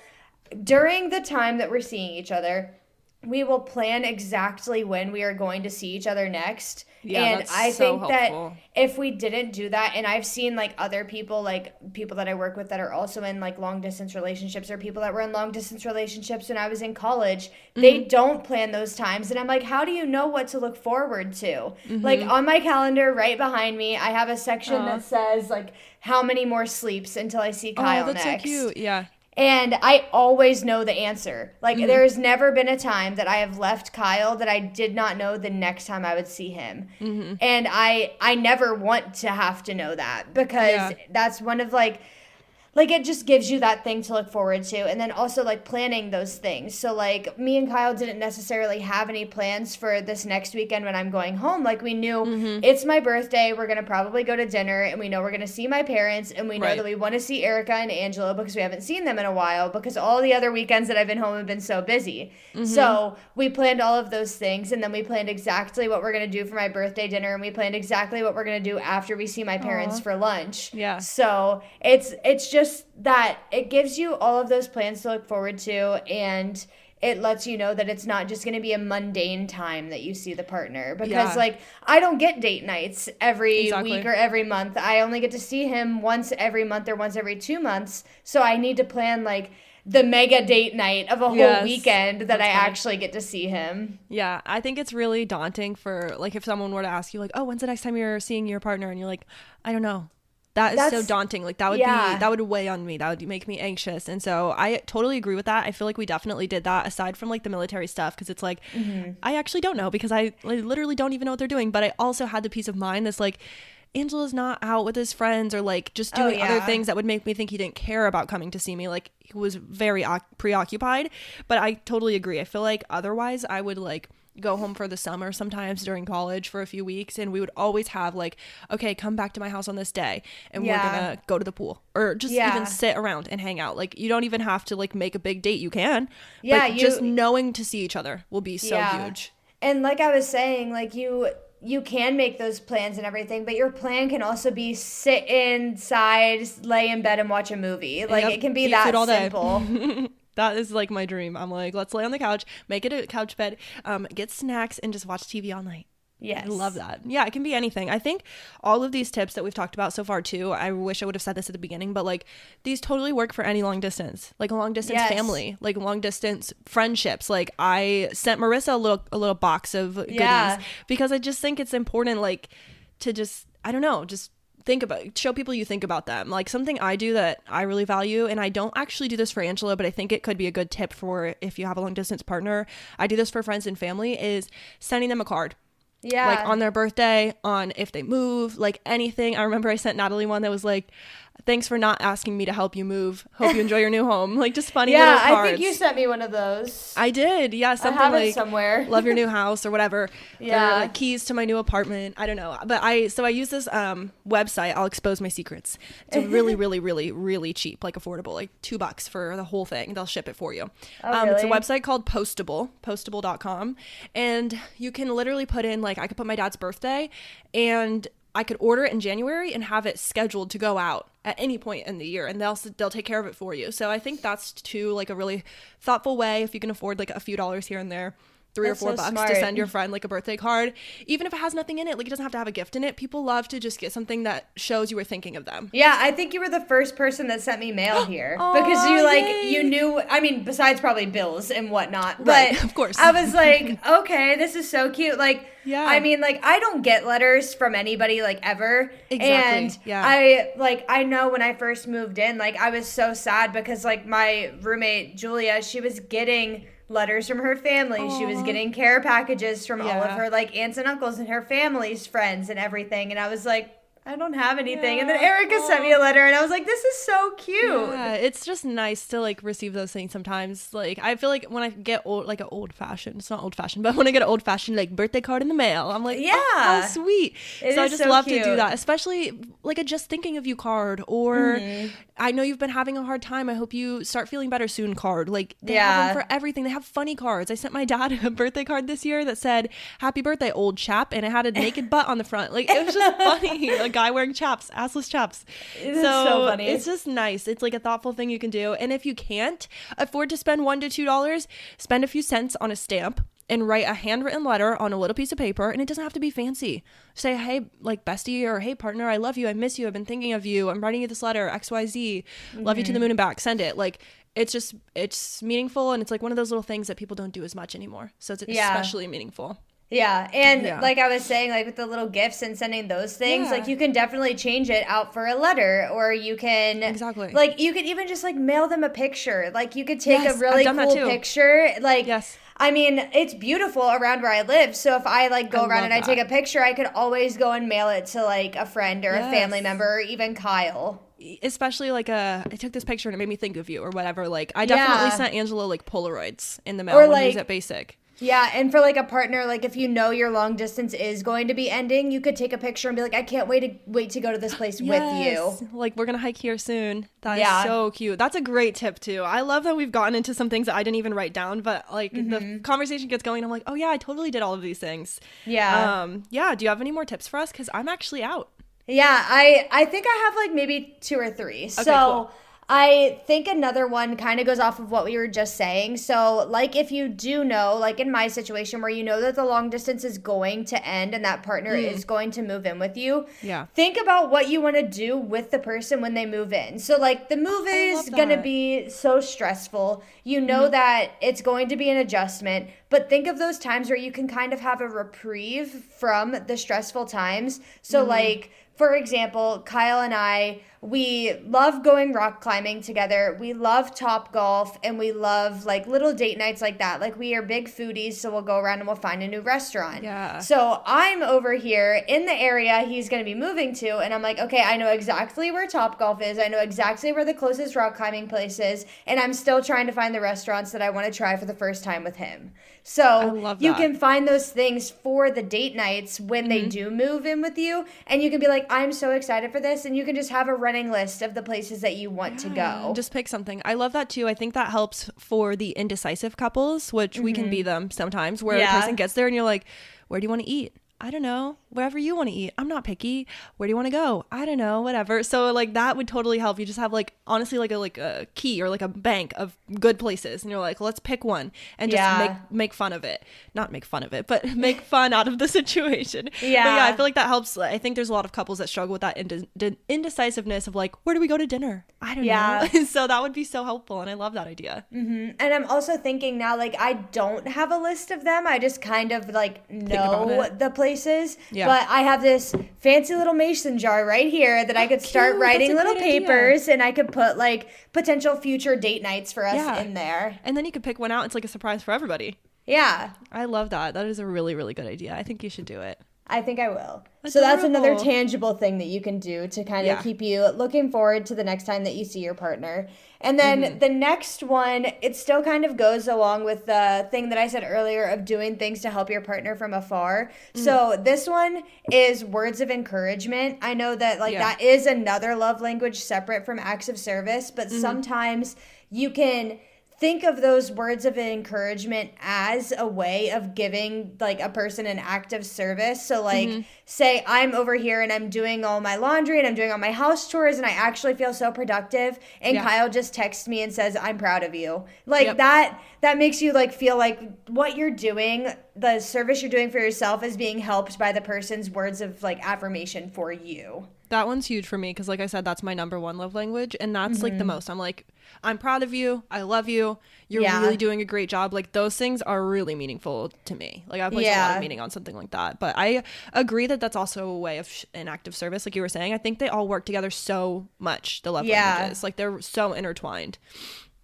during the time that we're seeing each other, we will plan exactly when we are going to see each other next. Yeah, and that's I so think helpful. that if we didn't do that, and I've seen like other people, like people that I work with that are also in like long distance relationships, or people that were in long distance relationships when I was in college, they don't plan those times. And I'm like, how do you know what to look forward to? Like on my calendar right behind me, I have a section that says like how many more sleeps until I see Kyle next. Oh, that's so cute. Yeah. And I always know the answer. Like, there's never been a time that I have left Kyle that I did not know the next time I would see him. And I never want to have to know that, because that's one of, like, it just gives you that thing to look forward to. And then also, like, planning those things. So, like, me and Kyle didn't necessarily have any plans for this next weekend when I'm going home. Like, we knew it's my birthday. We're going to probably go to dinner. And we know we're going to see my parents. And we know that we want to see Arika and Angela because we haven't seen them in a while. Because all the other weekends that I've been home have been so busy. So, we planned all of those things. And then we planned exactly what we're going to do for my birthday dinner. And we planned exactly what we're going to do after we see my parents for lunch. Yeah. So, it's just that it gives you all of those plans to look forward to, and it lets you know that it's not just going to be a mundane time that you see the partner, because like I don't get date nights every week or every month. I only get to see him once every month or once every 2 months. So I need to plan like the mega date night of a whole weekend that I actually get to see him. Yeah, I think it's really daunting for like if someone were to ask you like, oh, when's the next time you're seeing your partner? And you're like, I don't know. That's so daunting. Like that would be, that would weigh on me. That would make me anxious. And so I totally agree with that. I feel like we definitely did that aside from like the military stuff. Cause it's like, I actually don't know, because I literally don't even know what they're doing. But I also had the peace of mind that's like, Angela's not out with his friends or like just doing other things that would make me think he didn't care about coming to see me. Like he was very preoccupied, but I totally agree. I feel like otherwise I would like go home for the summer sometimes during college for a few weeks, and we would always have like, okay, come back to my house on this day and we're gonna go to the pool, or just even sit around and hang out. Like you don't even have to like make a big date. You can, but just knowing to see each other will be so huge. And like I was saying, like you can make those plans and everything, but your plan can also be sit inside, lay in bed and watch a movie. Like it can be that simple. That is like my dream. I'm like, let's lay on the couch, make it a couch bed, get snacks, and just watch TV all night. Yes. I love that. Yeah, it can be anything. I think all of these tips that we've talked about so far too, I wish I would have said this at the beginning, but like these totally work for any long distance, like a long distance family, like long distance friendships. Like I sent Marissa a little box of goodies because I just think it's important, like to just, I don't know, just show people you think about them. Like something I do that I really value, and I don't actually do this for Angela, but I think it could be a good tip for if you have a long distance partner. I do this for friends and family, is sending them a card. Yeah. Like on their birthday, on if they move, like anything. I remember I sent Natalie one that was like, thanks for not asking me to help you move. Hope you enjoy your new home. Like just funny little cards. I think you sent me one of those. I did. Yeah. Something I have like it somewhere. Love your new house or whatever. Yeah. Or like keys to my new apartment. I don't know. But I use this website. I'll expose my secrets. It's really, really, really, really cheap, like affordable, like $2 for the whole thing. They'll ship it for you. Oh, really? It's a website called postable.com. And you can literally put in, like, I could put my dad's birthday and I could order it in January and have it scheduled to go out at any point in the year, and they'll take care of it for you. So I think that's too like a really thoughtful way, if you can afford like a few dollars here and there, $3 or $4 to send your friend like a birthday card, even if it has nothing in it. Like it doesn't have to have a gift in it. People love to just get something that shows you were thinking of them. Yeah, I think you were the first person that sent me mail here because you like you knew. I mean, besides probably bills and whatnot, but right, of course, I was like, okay, this is so cute. Like, yeah, I mean, like I don't get letters from anybody like ever. Exactly. And I know when I first moved in, like I was so sad because like my roommate Julia, she was getting letters from her family. Aww. She was getting care packages from all of her like aunts and uncles and her family's friends and everything. And I was like, I don't have anything. And then Arika sent me a letter and I was like, this is so cute. Yeah, it's just nice to like receive those things sometimes. Like I feel like when I get like an old fashioned, it's not old fashioned, but when I get an old fashioned like birthday card in the mail, I'm like, oh, how sweet. So I just love to do that, especially like a just thinking of you card, or I know you've been having a hard time. I hope you start feeling better soon card. Like they have them for everything. They have funny cards. I sent my dad a birthday card this year that said, happy birthday, old chap. And it had a naked butt on the front. Like it was just funny. A guy wearing chaps, assless chaps. It's so funny. It's just nice. It's like a thoughtful thing you can do. And if you can't afford to spend $1 to $2, spend a few cents on a stamp and write a handwritten letter on a little piece of paper. And it doesn't have to be fancy. Say, hey, like bestie, or hey partner, I love you. I miss you. I've been thinking of you. I'm writing you this letter, XYZ. Love you to the moon and back. Send it. Like it's meaningful. And it's like one of those little things that people don't do as much anymore. So it's especially meaningful. Yeah. And like I was saying, like with the little gifts and sending those things, like you can definitely change it out for a letter, or you can like you could even just like mail them a picture. Like you could take a really cool picture. Like I mean, it's beautiful around where I live. So if I like go around and I take a picture, I could always go and mail it to like a friend or a family member, or even Kyle. Especially like I took this picture and it made me think of you or whatever. Like I definitely sent Angela like Polaroids in the mail when he was at basic. Yeah, and for like a partner, like if you know your long distance is going to be ending, you could take a picture and be like, I can't wait to go to this place with you. Like we're gonna hike here soon. That is so cute. That's a great tip too. I love that we've gotten into some things that I didn't even write down, but like the conversation gets going. I'm like, oh yeah, I totally did all of these things. Yeah. Do you have any more tips for us? Because I'm actually out. Yeah, I think I have like maybe 2 or 3. Okay, so. Cool. I think another one kind of goes off of what we were just saying. So, like, if you do know, like in my situation where you know that the long distance is going to end and that partner is going to move in with you, think about what you want to do with the person when they move in. So, like, the move is going to be so stressful. You know that it's going to be an adjustment, but think of those times where you can kind of have a reprieve from the stressful times. So, like, for example, Kyle and I, we love going rock climbing together. We love Topgolf, and we love like little date nights like that. Like we are big foodies, so we'll go around and we'll find a new restaurant. Yeah. So I'm over here in the area he's going to be moving to, and I'm like, okay, I know exactly where Topgolf is. I know exactly where the closest rock climbing place is, and I'm still trying to find the restaurants that I want to try for the first time with him. So you can find those things for the date nights when they do move in with you, and you can be like, I'm so excited for this, and you can just have a running list of the places that you want to go. Just pick something. I love that too. I think that helps for the indecisive couples, which we can be them sometimes, where a person gets there and you're like, where do you want to eat? I don't know. Wherever you want to eat. I'm not picky. Where do you want to go? I don't know. Whatever. So like that would totally help. You just have like honestly like a key or like a bank of good places, and you're like, let's pick one and just make fun of it. Not make fun of it, but make fun out of the situation. Yeah. But yeah, I feel like that helps. I think there's a lot of couples that struggle with that indecisiveness of like, where do we go to dinner? I don't know. So that would be so helpful, and I love that idea. And I'm also thinking now, like I don't have a list of them. I just kind of like know the places. Yeah. But I have this fancy little mason jar right here that I could start writing little papers, and I could put like potential future date nights for us in there. And then you could pick one out. It's like a surprise for everybody. Yeah. I love that. That is a really, really good idea. I think you should do it. I think I will. So that's another tangible thing that you can do to kind of keep you looking forward to the next time that you see your partner. And then the next one, it still kind of goes along with the thing that I said earlier of doing things to help your partner from afar. So this one is words of encouragement. I know that that is another love language separate from acts of service, but sometimes you can think of those words of encouragement as a way of giving like a person an act of service. So like say I'm over here and I'm doing all my laundry and I'm doing all my house chores and I actually feel so productive, and Kyle just texts me and says, I'm proud of you. Like that makes you like feel like what you're doing, the service you're doing for yourself, is being helped by the person's words of like affirmation for you. That one's huge for me because like I said, that's my number one love language, and that's like the most. I'm like, I'm proud of you. I love you. You're really doing a great job. Like those things are really meaningful to me. Like I place a lot of meaning on something like that. But I agree that that's also a way of an act of service. Like you were saying, I think they all work together so much, the love languages. Like they're so intertwined.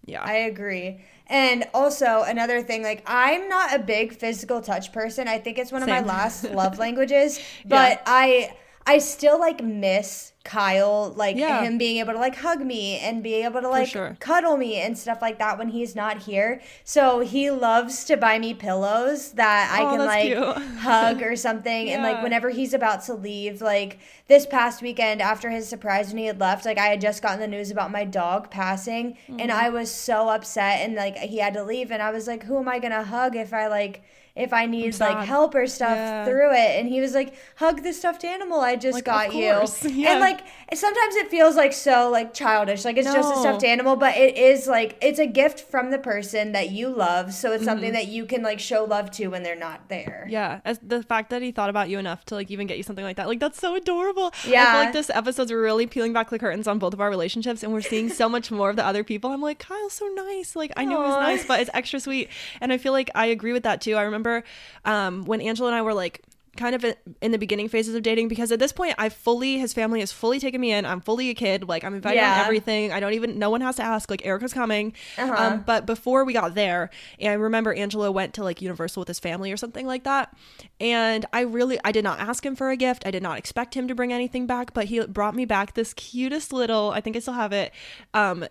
Yeah. I agree. And also another thing, like I'm not a big physical touch person. I think it's one of my Same. last love languages, but I still like miss Kyle, like him being able to like hug me and be able to like cuddle me and stuff like that when he's not here. So he loves to buy me pillows that I can like hug or something. And like whenever he's about to leave, like this past weekend after his surprise when he had left, like I had just gotten the news about my dog passing and I was so upset and like he had to leave and I was like, who am I gonna hug if I need like help or stuff through it? And he was like, hug the stuffed animal I just like, got you. And like sometimes it feels like so like childish, like it's just a stuffed animal, but it is like it's a gift from the person that you love, so it's something that you can like show love to when they're not there. As the fact that he thought about you enough to like even get you something like that, like that's so adorable. I feel like this episode's really peeling back the curtains on both of our relationships and we're seeing so much more of the other people. I'm like, Kyle's so nice, like I know he's nice, but it's extra sweet. And I feel like I agree with that too. I remember when Angela and I were like kind of in the beginning phases of dating, because at this point his family has fully taken me in. I'm fully a kid, like I'm invited on everything. I don't even, no one has to ask, like Erica's coming. But before we got there, and I remember Angela went to like Universal with his family or something like that, and I did not ask him for a gift. I did not expect him to bring anything back, but he brought me back this cutest little, I think I still have it,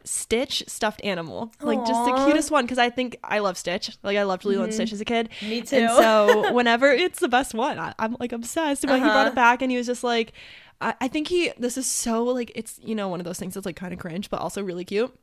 Stitch stuffed animal. Like just the cutest one, because I think I love Stitch, like I loved Lilo and Stitch as a kid. Me too. And so whenever, it's the best one. I'm like obsessed. But he brought it back and he was just like, I think this is so like, it's, you know, one of those things that's like kind of cringe but also really cute.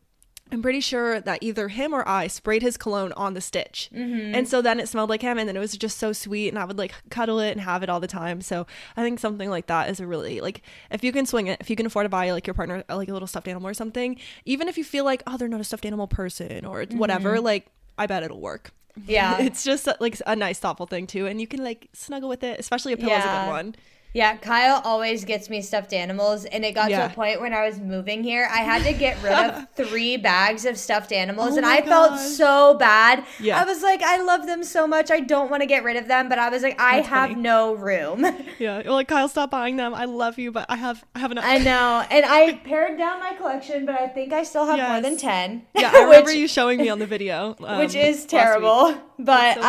I'm pretty sure that either him or I sprayed his cologne on the Stitch. And so then it smelled like him, and then it was just so sweet, and I would like cuddle it and have it all the time. So I think something like that is a really, like, if you can swing it, if you can afford to buy like your partner like a little stuffed animal or something, even if you feel like, oh, they're not a stuffed animal person or whatever, like I bet it'll work. Yeah. It's just like a nice thoughtful thing too, and you can like snuggle with it, especially a pillow's a good one. Yeah, Kyle always gets me stuffed animals, and it got to a point when I was moving here, I had to get rid of 3 bags of stuffed animals, and I felt so bad. I was like, I love them so much, I don't want to get rid of them, but I was like, I have no room. You're like, Kyle, stop buying them. I love you, but I have enough. I know, and I pared down my collection, but I think I still have more than 10. Yeah, I remember you showing me on the video. Which is terrible, but so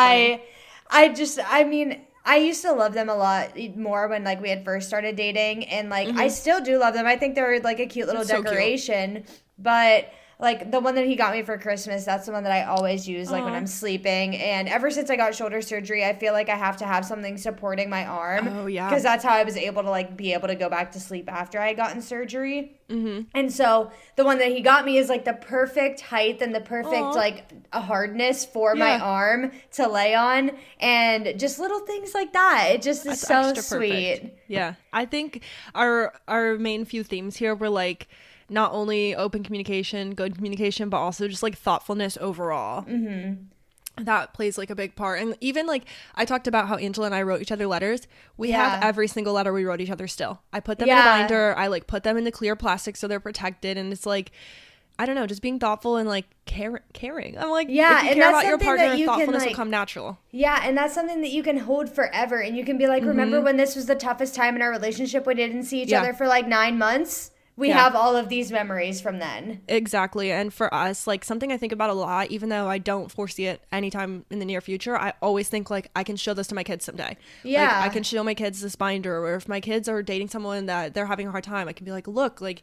I mean, I used to love them a lot more when like we had first started dating, and like I still do love them. I think they're like a cute little decoration, but like the one that he got me for Christmas, that's the one that I always use like when I'm sleeping. And ever since I got shoulder surgery, I feel like I have to have something supporting my arm. Because that's how I was able to like be able to go back to sleep after I had gotten surgery. And so the one that he got me is like the perfect height and the perfect like a hardness for my arm to lay on, and just little things like that. It just is so sweet. Perfect. Yeah, I think our main few themes here were like not only open communication, good communication, but also just like thoughtfulness overall. That plays like a big part. And even like I talked about how Angela and I wrote each other letters. We have every single letter we wrote each other still. I put them in a binder. I like put them in the clear plastic so they're protected. And it's like, I don't know, just being thoughtful and like caring. I'm like, if you care about your partner, thoughtfulness will come natural. Yeah, and that's something that you can hold forever. And you can be like, remember when this was the toughest time in our relationship? We didn't see each other for like 9 months. We have all of these memories from then. Exactly. And for us, like something I think about a lot, even though I don't foresee it anytime in the near future, I always think like I can show this to my kids someday. Yeah. Like, I can show my kids this binder, or if my kids are dating someone that they're having a hard time, I can be like, look, like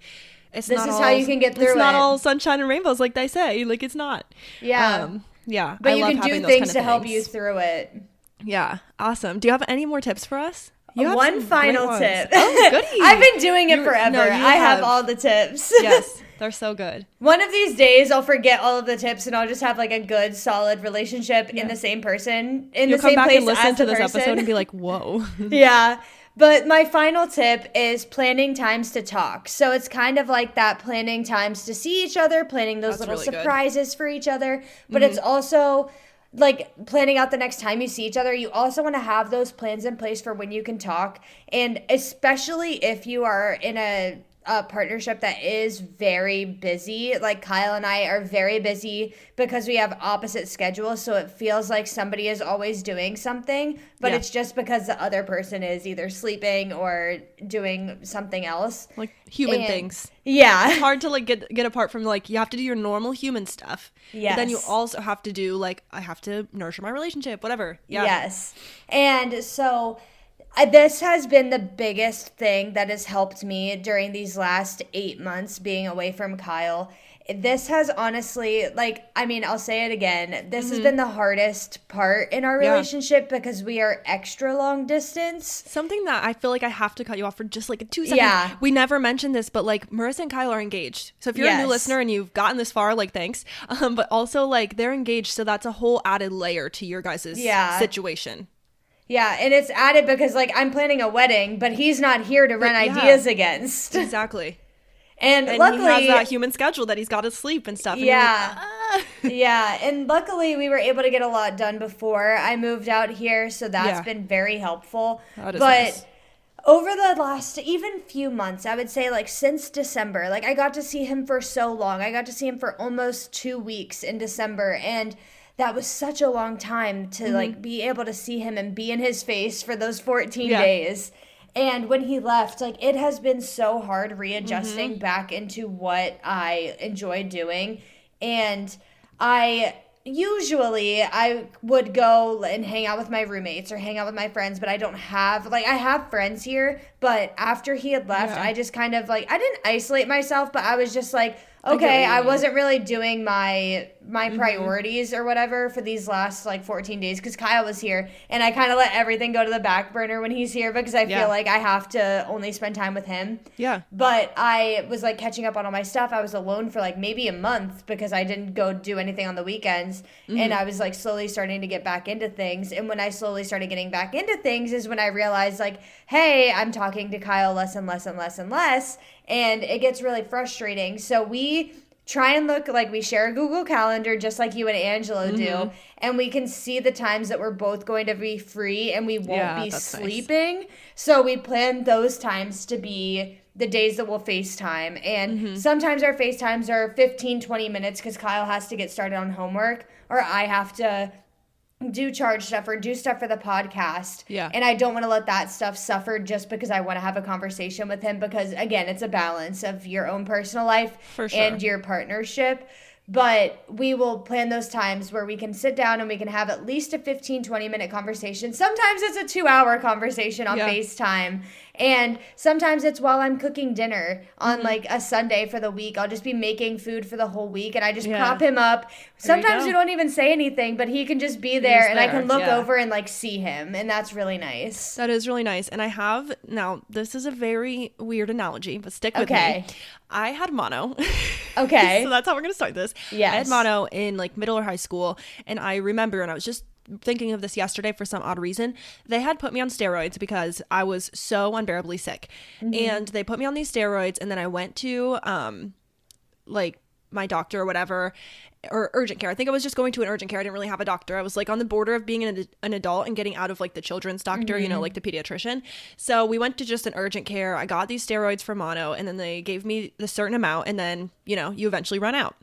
this is how you can get through it. It's not all sunshine and rainbows like they say. Like it's not. Yeah. But you can do things to help you through it. Yeah. Awesome. Do you have any more tips for us? One final tip. Oh, goody. I've been doing it forever. I have all the tips. Yes, they're so good. One of these days, I'll forget all of the tips, and I'll just have like a good, solid relationship in the same person, in the same place as the person. You'll come back and listen to this episode and be like, whoa. Yeah. But my final tip is planning times to talk. So it's kind of like that, planning times to see each other, planning those little surprises for each other. But it's also like planning out the next time you see each other. You also want to have those plans in place for when you can talk. And especially if you are in a a partnership that is very busy. Like Kyle and I are very busy because we have opposite schedules, so it feels like somebody is always doing something, but it's just because the other person is either sleeping or doing something else. Like human things. Yeah. It's hard to like get apart from like you have to do your normal human stuff. Yes. But then you also have to do like I have to nurture my relationship, whatever. Yeah. Yes. And so this has been the biggest thing that has helped me during these last 8 months being away from Kyle. This has honestly, like, I mean, I'll say it again. This has been the hardest part in our relationship because we are extra long distance. Something that I feel like I have to cut you off for just like 2 seconds. Yeah. We never mentioned this, but like Marissa and Kyle are engaged. So if you're a new listener and you've gotten this far, like thanks. But also like they're engaged. So that's a whole added layer to your guys' situation. Yeah, and it's added because, like, I'm planning a wedding, but he's not here to run ideas against. Exactly. And luckily, he has that human schedule that he's got to sleep and stuff. And yeah. Yeah, and luckily we were able to get a lot done before I moved out here, so that's been very helpful. That is but nice. over the last even few months, I would say like since December, like I got to see him for so long. I got to see him for almost 2 weeks in December, and that was such a long time to like be able to see him and be in his face for those 14 days. And when he left, like it has been so hard readjusting back into what I enjoy doing. And I would go and hang out with my roommates or hang out with my friends, but I don't have, like, I have friends here, but after he had left, I just kind of like, I didn't isolate myself, but I was just like, okay, I wasn't really doing my priorities or whatever for these last like 14 days because Kyle was here, and I kind of let everything go to the back burner when he's here because I feel like I have to only spend time with him. Yeah. But I was like catching up on all my stuff. I was alone for like maybe a month because I didn't go do anything on the weekends, and I was like slowly starting to get back into things. And when I slowly started getting back into things is when I realized like, hey, I'm talking to Kyle less and less and less and less. And it gets really frustrating. So we try and look like we share a Google Calendar just like you and Angelo do. And we can see the times that we're both going to be free and we won't be sleeping. Nice. So we plan those times to be the days that we'll FaceTime. And sometimes our FaceTimes are 15, 20 minutes because Kyle has to get started on homework or I have to do charge stuff or do stuff for the podcast. Yeah. And I don't want to let that stuff suffer just because I want to have a conversation with him because, again, it's a balance of your own personal life and your partnership. But we will plan those times where we can sit down and we can have at least a 15, 20-minute conversation. Sometimes it's a 2-hour conversation on FaceTime. And sometimes it's while I'm cooking dinner on like a Sunday for the week. I'll just be making food for the whole week and I just prop him up. Sometimes we don't even say anything, but he can just be there and I can look over and like see him. And that's really nice. That is really nice. And I have, now this is a very weird analogy, but stick with me. I had mono. Okay. So that's how we're going to start this. Yes. I had mono in like middle or high school. And I remember, and I was just thinking of this yesterday for some odd reason, they had put me on steroids because I was so unbearably sick. And they put me on these steroids, and then I went to like my doctor or whatever, or urgent care. I think I was just going to an urgent care. I didn't really have a doctor. I was like on the border of being an adult and getting out of like the children's doctor, you know, like the pediatrician. So we went to just an urgent care. I got these steroids for mono, and then they gave me the certain amount, and then, you know, you eventually run out.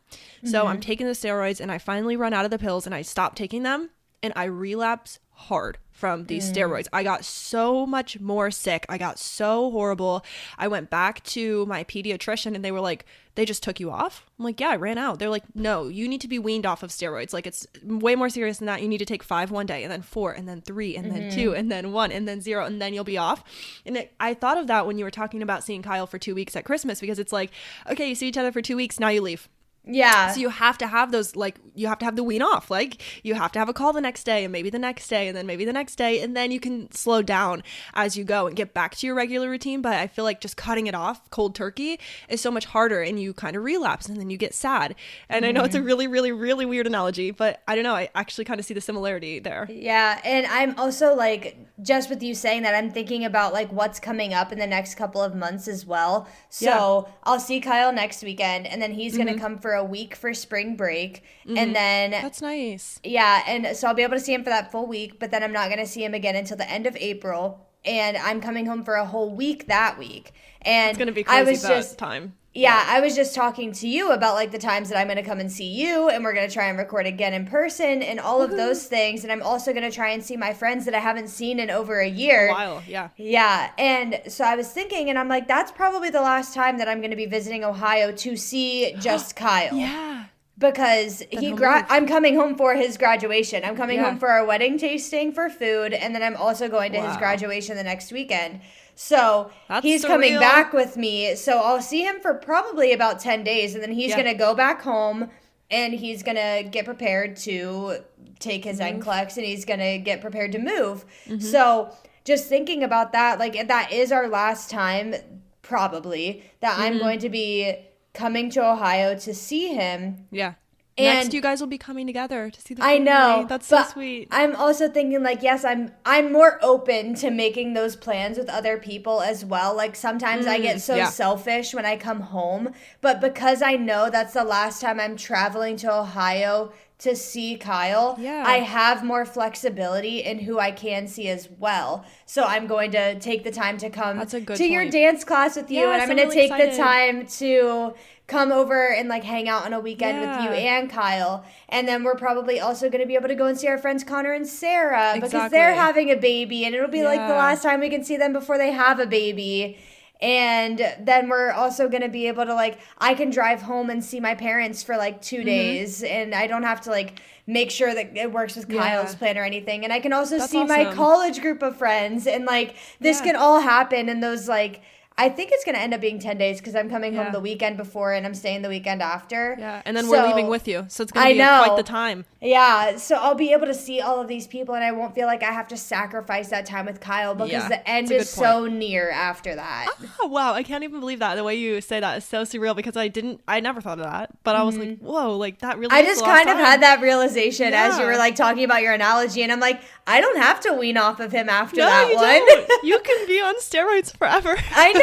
So I'm taking the steroids, and I finally run out of the pills, and I stopped taking them, and I relapse hard from these steroids. I got so much more sick. I got so horrible. I went back to my pediatrician and they were like, they just took you off? I'm like, yeah, I ran out. They're like, no, you need to be weaned off of steroids. Like, it's way more serious than that. You need to take 5 one day, and then 4, and then 3, and then 2, and then 1, and then 0, and then you'll be off. And I thought of that when you were talking about seeing Kyle for 2 weeks at Christmas, because it's like, okay, you see each other for 2 weeks, now you leave. Yeah. So you have to have those, like, you have to have the wean off. Like, you have to have a call the next day, and maybe the next day, and then maybe the next day, and then you can slow down as you go and get back to your regular routine. But I feel like just cutting it off cold turkey is so much harder, and you kind of relapse, and then you get sad. And I know it's a really, really, really weird analogy, but I don't know. I actually kind of see the similarity there. Yeah. And I'm also, like, just with you saying that, I'm thinking about, like, what's coming up in the next couple of months as well. So I'll see Kyle next weekend, and then he's going to come for a week for spring break, and then that's nice. Yeah, and so I'll be able to see him for that full week, but then I'm not going to see him again until the end of April. and I'm coming home for a whole week that week. And it's going to be crazy that time. Yeah, I was just talking to you about like the times that I'm going to come and see you, and we're going to try and record again in person and all of those things. And I'm also going to try and see my friends that I haven't seen in over a year. A while, yeah. Yeah, and so I was thinking, and I'm like, that's probably the last time that I'm going to be visiting Ohio to see just Kyle. Yeah. Because I'm coming home for his graduation. I'm coming home for our wedding tasting for food, and then I'm also going to his graduation the next weekend. So he's coming back with me. So I'll see him for probably about 10 days, and then he's going to go back home, and he's going to get prepared to take his NCLEX, and he's going to get prepared to move. So just thinking about that, like that is our last time probably that I'm going to be coming to Ohio to see him. Yeah. And next, you guys will be coming together to see the family. I know. That's so sweet. I'm also thinking, like, yes, I'm more open to making those plans with other people as well. Like, sometimes I get so selfish when I come home. But because I know that's the last time I'm traveling to Ohio to see Kyle, I have more flexibility in who I can see as well. So I'm going to take the time to come to your dance class with you. And I'm going to take the time to come over and like hang out on a weekend with you and Kyle. And then we're probably also going to be able to go and see our friends Connor and Sarah because they're having a baby, and it'll be like the last time we can see them before they have a baby. And then we're also going to be able to like, I can drive home and see my parents for like 2 days, and I don't have to like make sure that it works with Kyle's plan or anything. And I can also see my college group of friends, and like this can all happen in those like, I think it's going to end up being 10 days because I'm coming home the weekend before and I'm staying the weekend after. Yeah, and then we're leaving with you. So it's going to be quite the time. Yeah, so I'll be able to see all of these people, and I won't feel like I have to sacrifice that time with Kyle because the end is so near after that. Oh, wow. I can't even believe that. The way you say that is so surreal because I never thought of that. But I was like, whoa, like that really I just kind of had that realization as you were like talking about your analogy, and I'm like, I don't have to wean off of him after that you one. Don't. You can be on steroids forever. I know.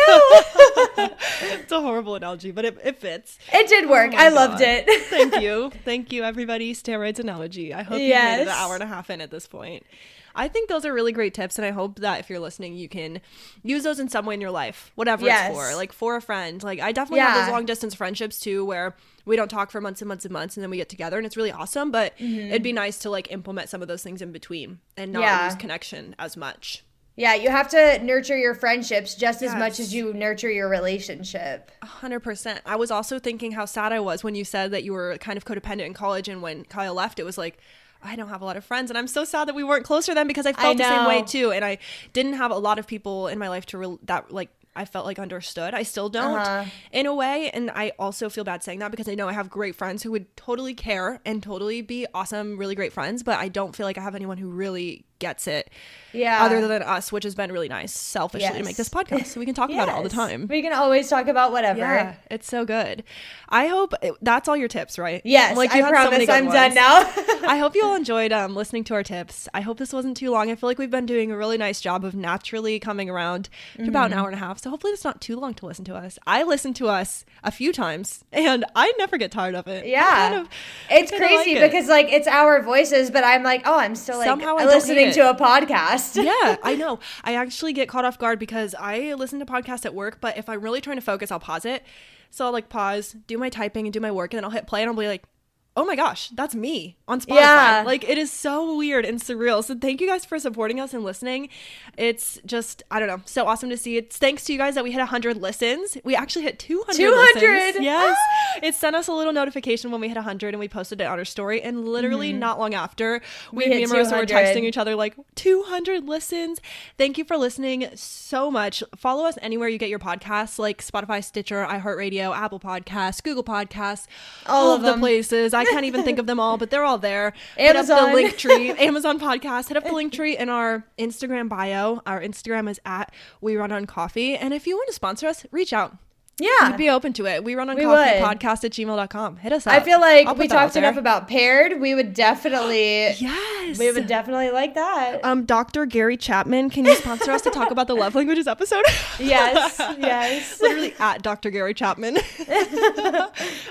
It's a horrible analogy, but it fits. It did work. I loved it. Thank you, everybody. Steroids analogy. I hope you made it an hour and a half in at this point. I think those are really great tips, and I hope that if you're listening, you can use those in some way in your life, whatever it's for, like for a friend. Like I definitely have those long distance friendships too, where we don't talk for months and months and months, and then we get together, and it's really awesome. But it'd be nice to like implement some of those things in between and not lose connection as much. Yeah, you have to nurture your friendships just as much as you nurture your relationship. 100%. I was also thinking how sad I was when you said that you were kind of codependent in college, and when Kyle left, it was like, I don't have a lot of friends, and I'm so sad that we weren't closer then because I felt the same way too, and I didn't have a lot of people in my life that like I felt like understood. I still don't in a way, and I also feel bad saying that because I know I have great friends who would totally care and totally be awesome, really great friends, but I don't feel like I have anyone who really gets it other than us, which has been really nice selfishly to make this podcast so we can talk about it all the time. We can always talk about whatever. It's so good. I hope that's all your tips, right? Yes, like I promise I'm done now. I hope you all enjoyed listening to our tips. I hope this wasn't too long. I feel like we've been doing a really nice job of naturally coming around to about an hour and a half, so hopefully it's not too long to listen to us. I listened to us a few times and I never get tired of it. It's crazy because like it's our voices, but I'm like, oh, I'm still like somehow listening to a podcast. Yeah, I know. I actually get caught off guard because I listen to podcasts at work, but if I'm really trying to focus, I'll pause it. So I'll like pause, do my typing and do my work, and then I'll hit play and I'll be like, oh my gosh, that's me on Spotify. Yeah. Like it is so weird and surreal. So thank you guys for supporting us and listening. It's just, I don't know, so awesome to see. It's thanks to you guys that we hit 100 listens. We actually hit 200 listens. Yes. It sent us a little notification when we hit 100 and we posted it on our story. And literally not long after, me and Marissa were texting each other like 200 listens. Thank you for listening so much. Follow us anywhere you get your podcasts, like Spotify, Stitcher, iHeartRadio, Apple Podcasts, Google Podcasts, all of the places. I can't even think of them all, but they're all there. Amazon. Hit up the link tree, Amazon podcast. Hit up the link tree in our Instagram bio. Our Instagram is @WeRunOnCoffee. And if you want to sponsor us, reach out. Yeah. We'd be open to it. We run on We coffeepodcast@gmail.com. Hit us up. I feel like I'll we put that out talked enough there. about paired. We would definitely Yes. we would definitely like that. Dr. Gary Chapman, can you sponsor us to talk about the love languages episode? Yes. Literally at Dr. Gary Chapman.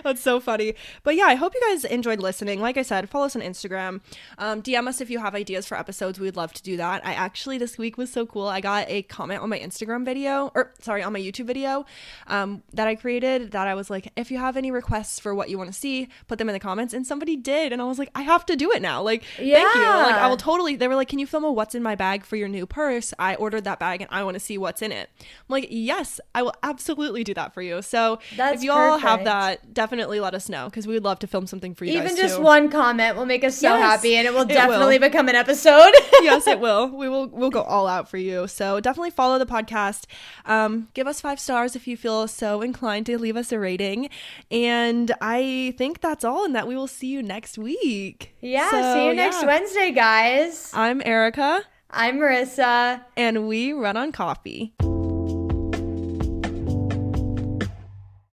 That's so funny. But yeah, I hope you guys enjoyed listening. Like I said, follow us on Instagram. DM us if you have ideas for episodes. We would love to do that. I actually, this week was so cool. I got a comment on my Instagram video, on my YouTube video that I created, that I was like, if you have any requests for what you want to see, put them in the comments. And somebody did. And I was like, I have to do it now. Like, thank you. Like, I will totally, they were like, can you film a what's in my bag for your new purse? I ordered that bag and I want to see what's in it. I'm like, yes, I will absolutely do that for you. So if you all have that, definitely let us know, because we would love to film something for you guys. Even just too. one comment will make us so happy, and it will definitely will. become an episode. Yes, it will. We'll go all out for you. So definitely follow the podcast. Give us 5 stars if you feel so inclined to leave us a rating. And I think that's all, and that we will see you next week. Yeah, so, see you next Wednesday, guys. I'm Arika. I'm Marissa. And we run on coffee.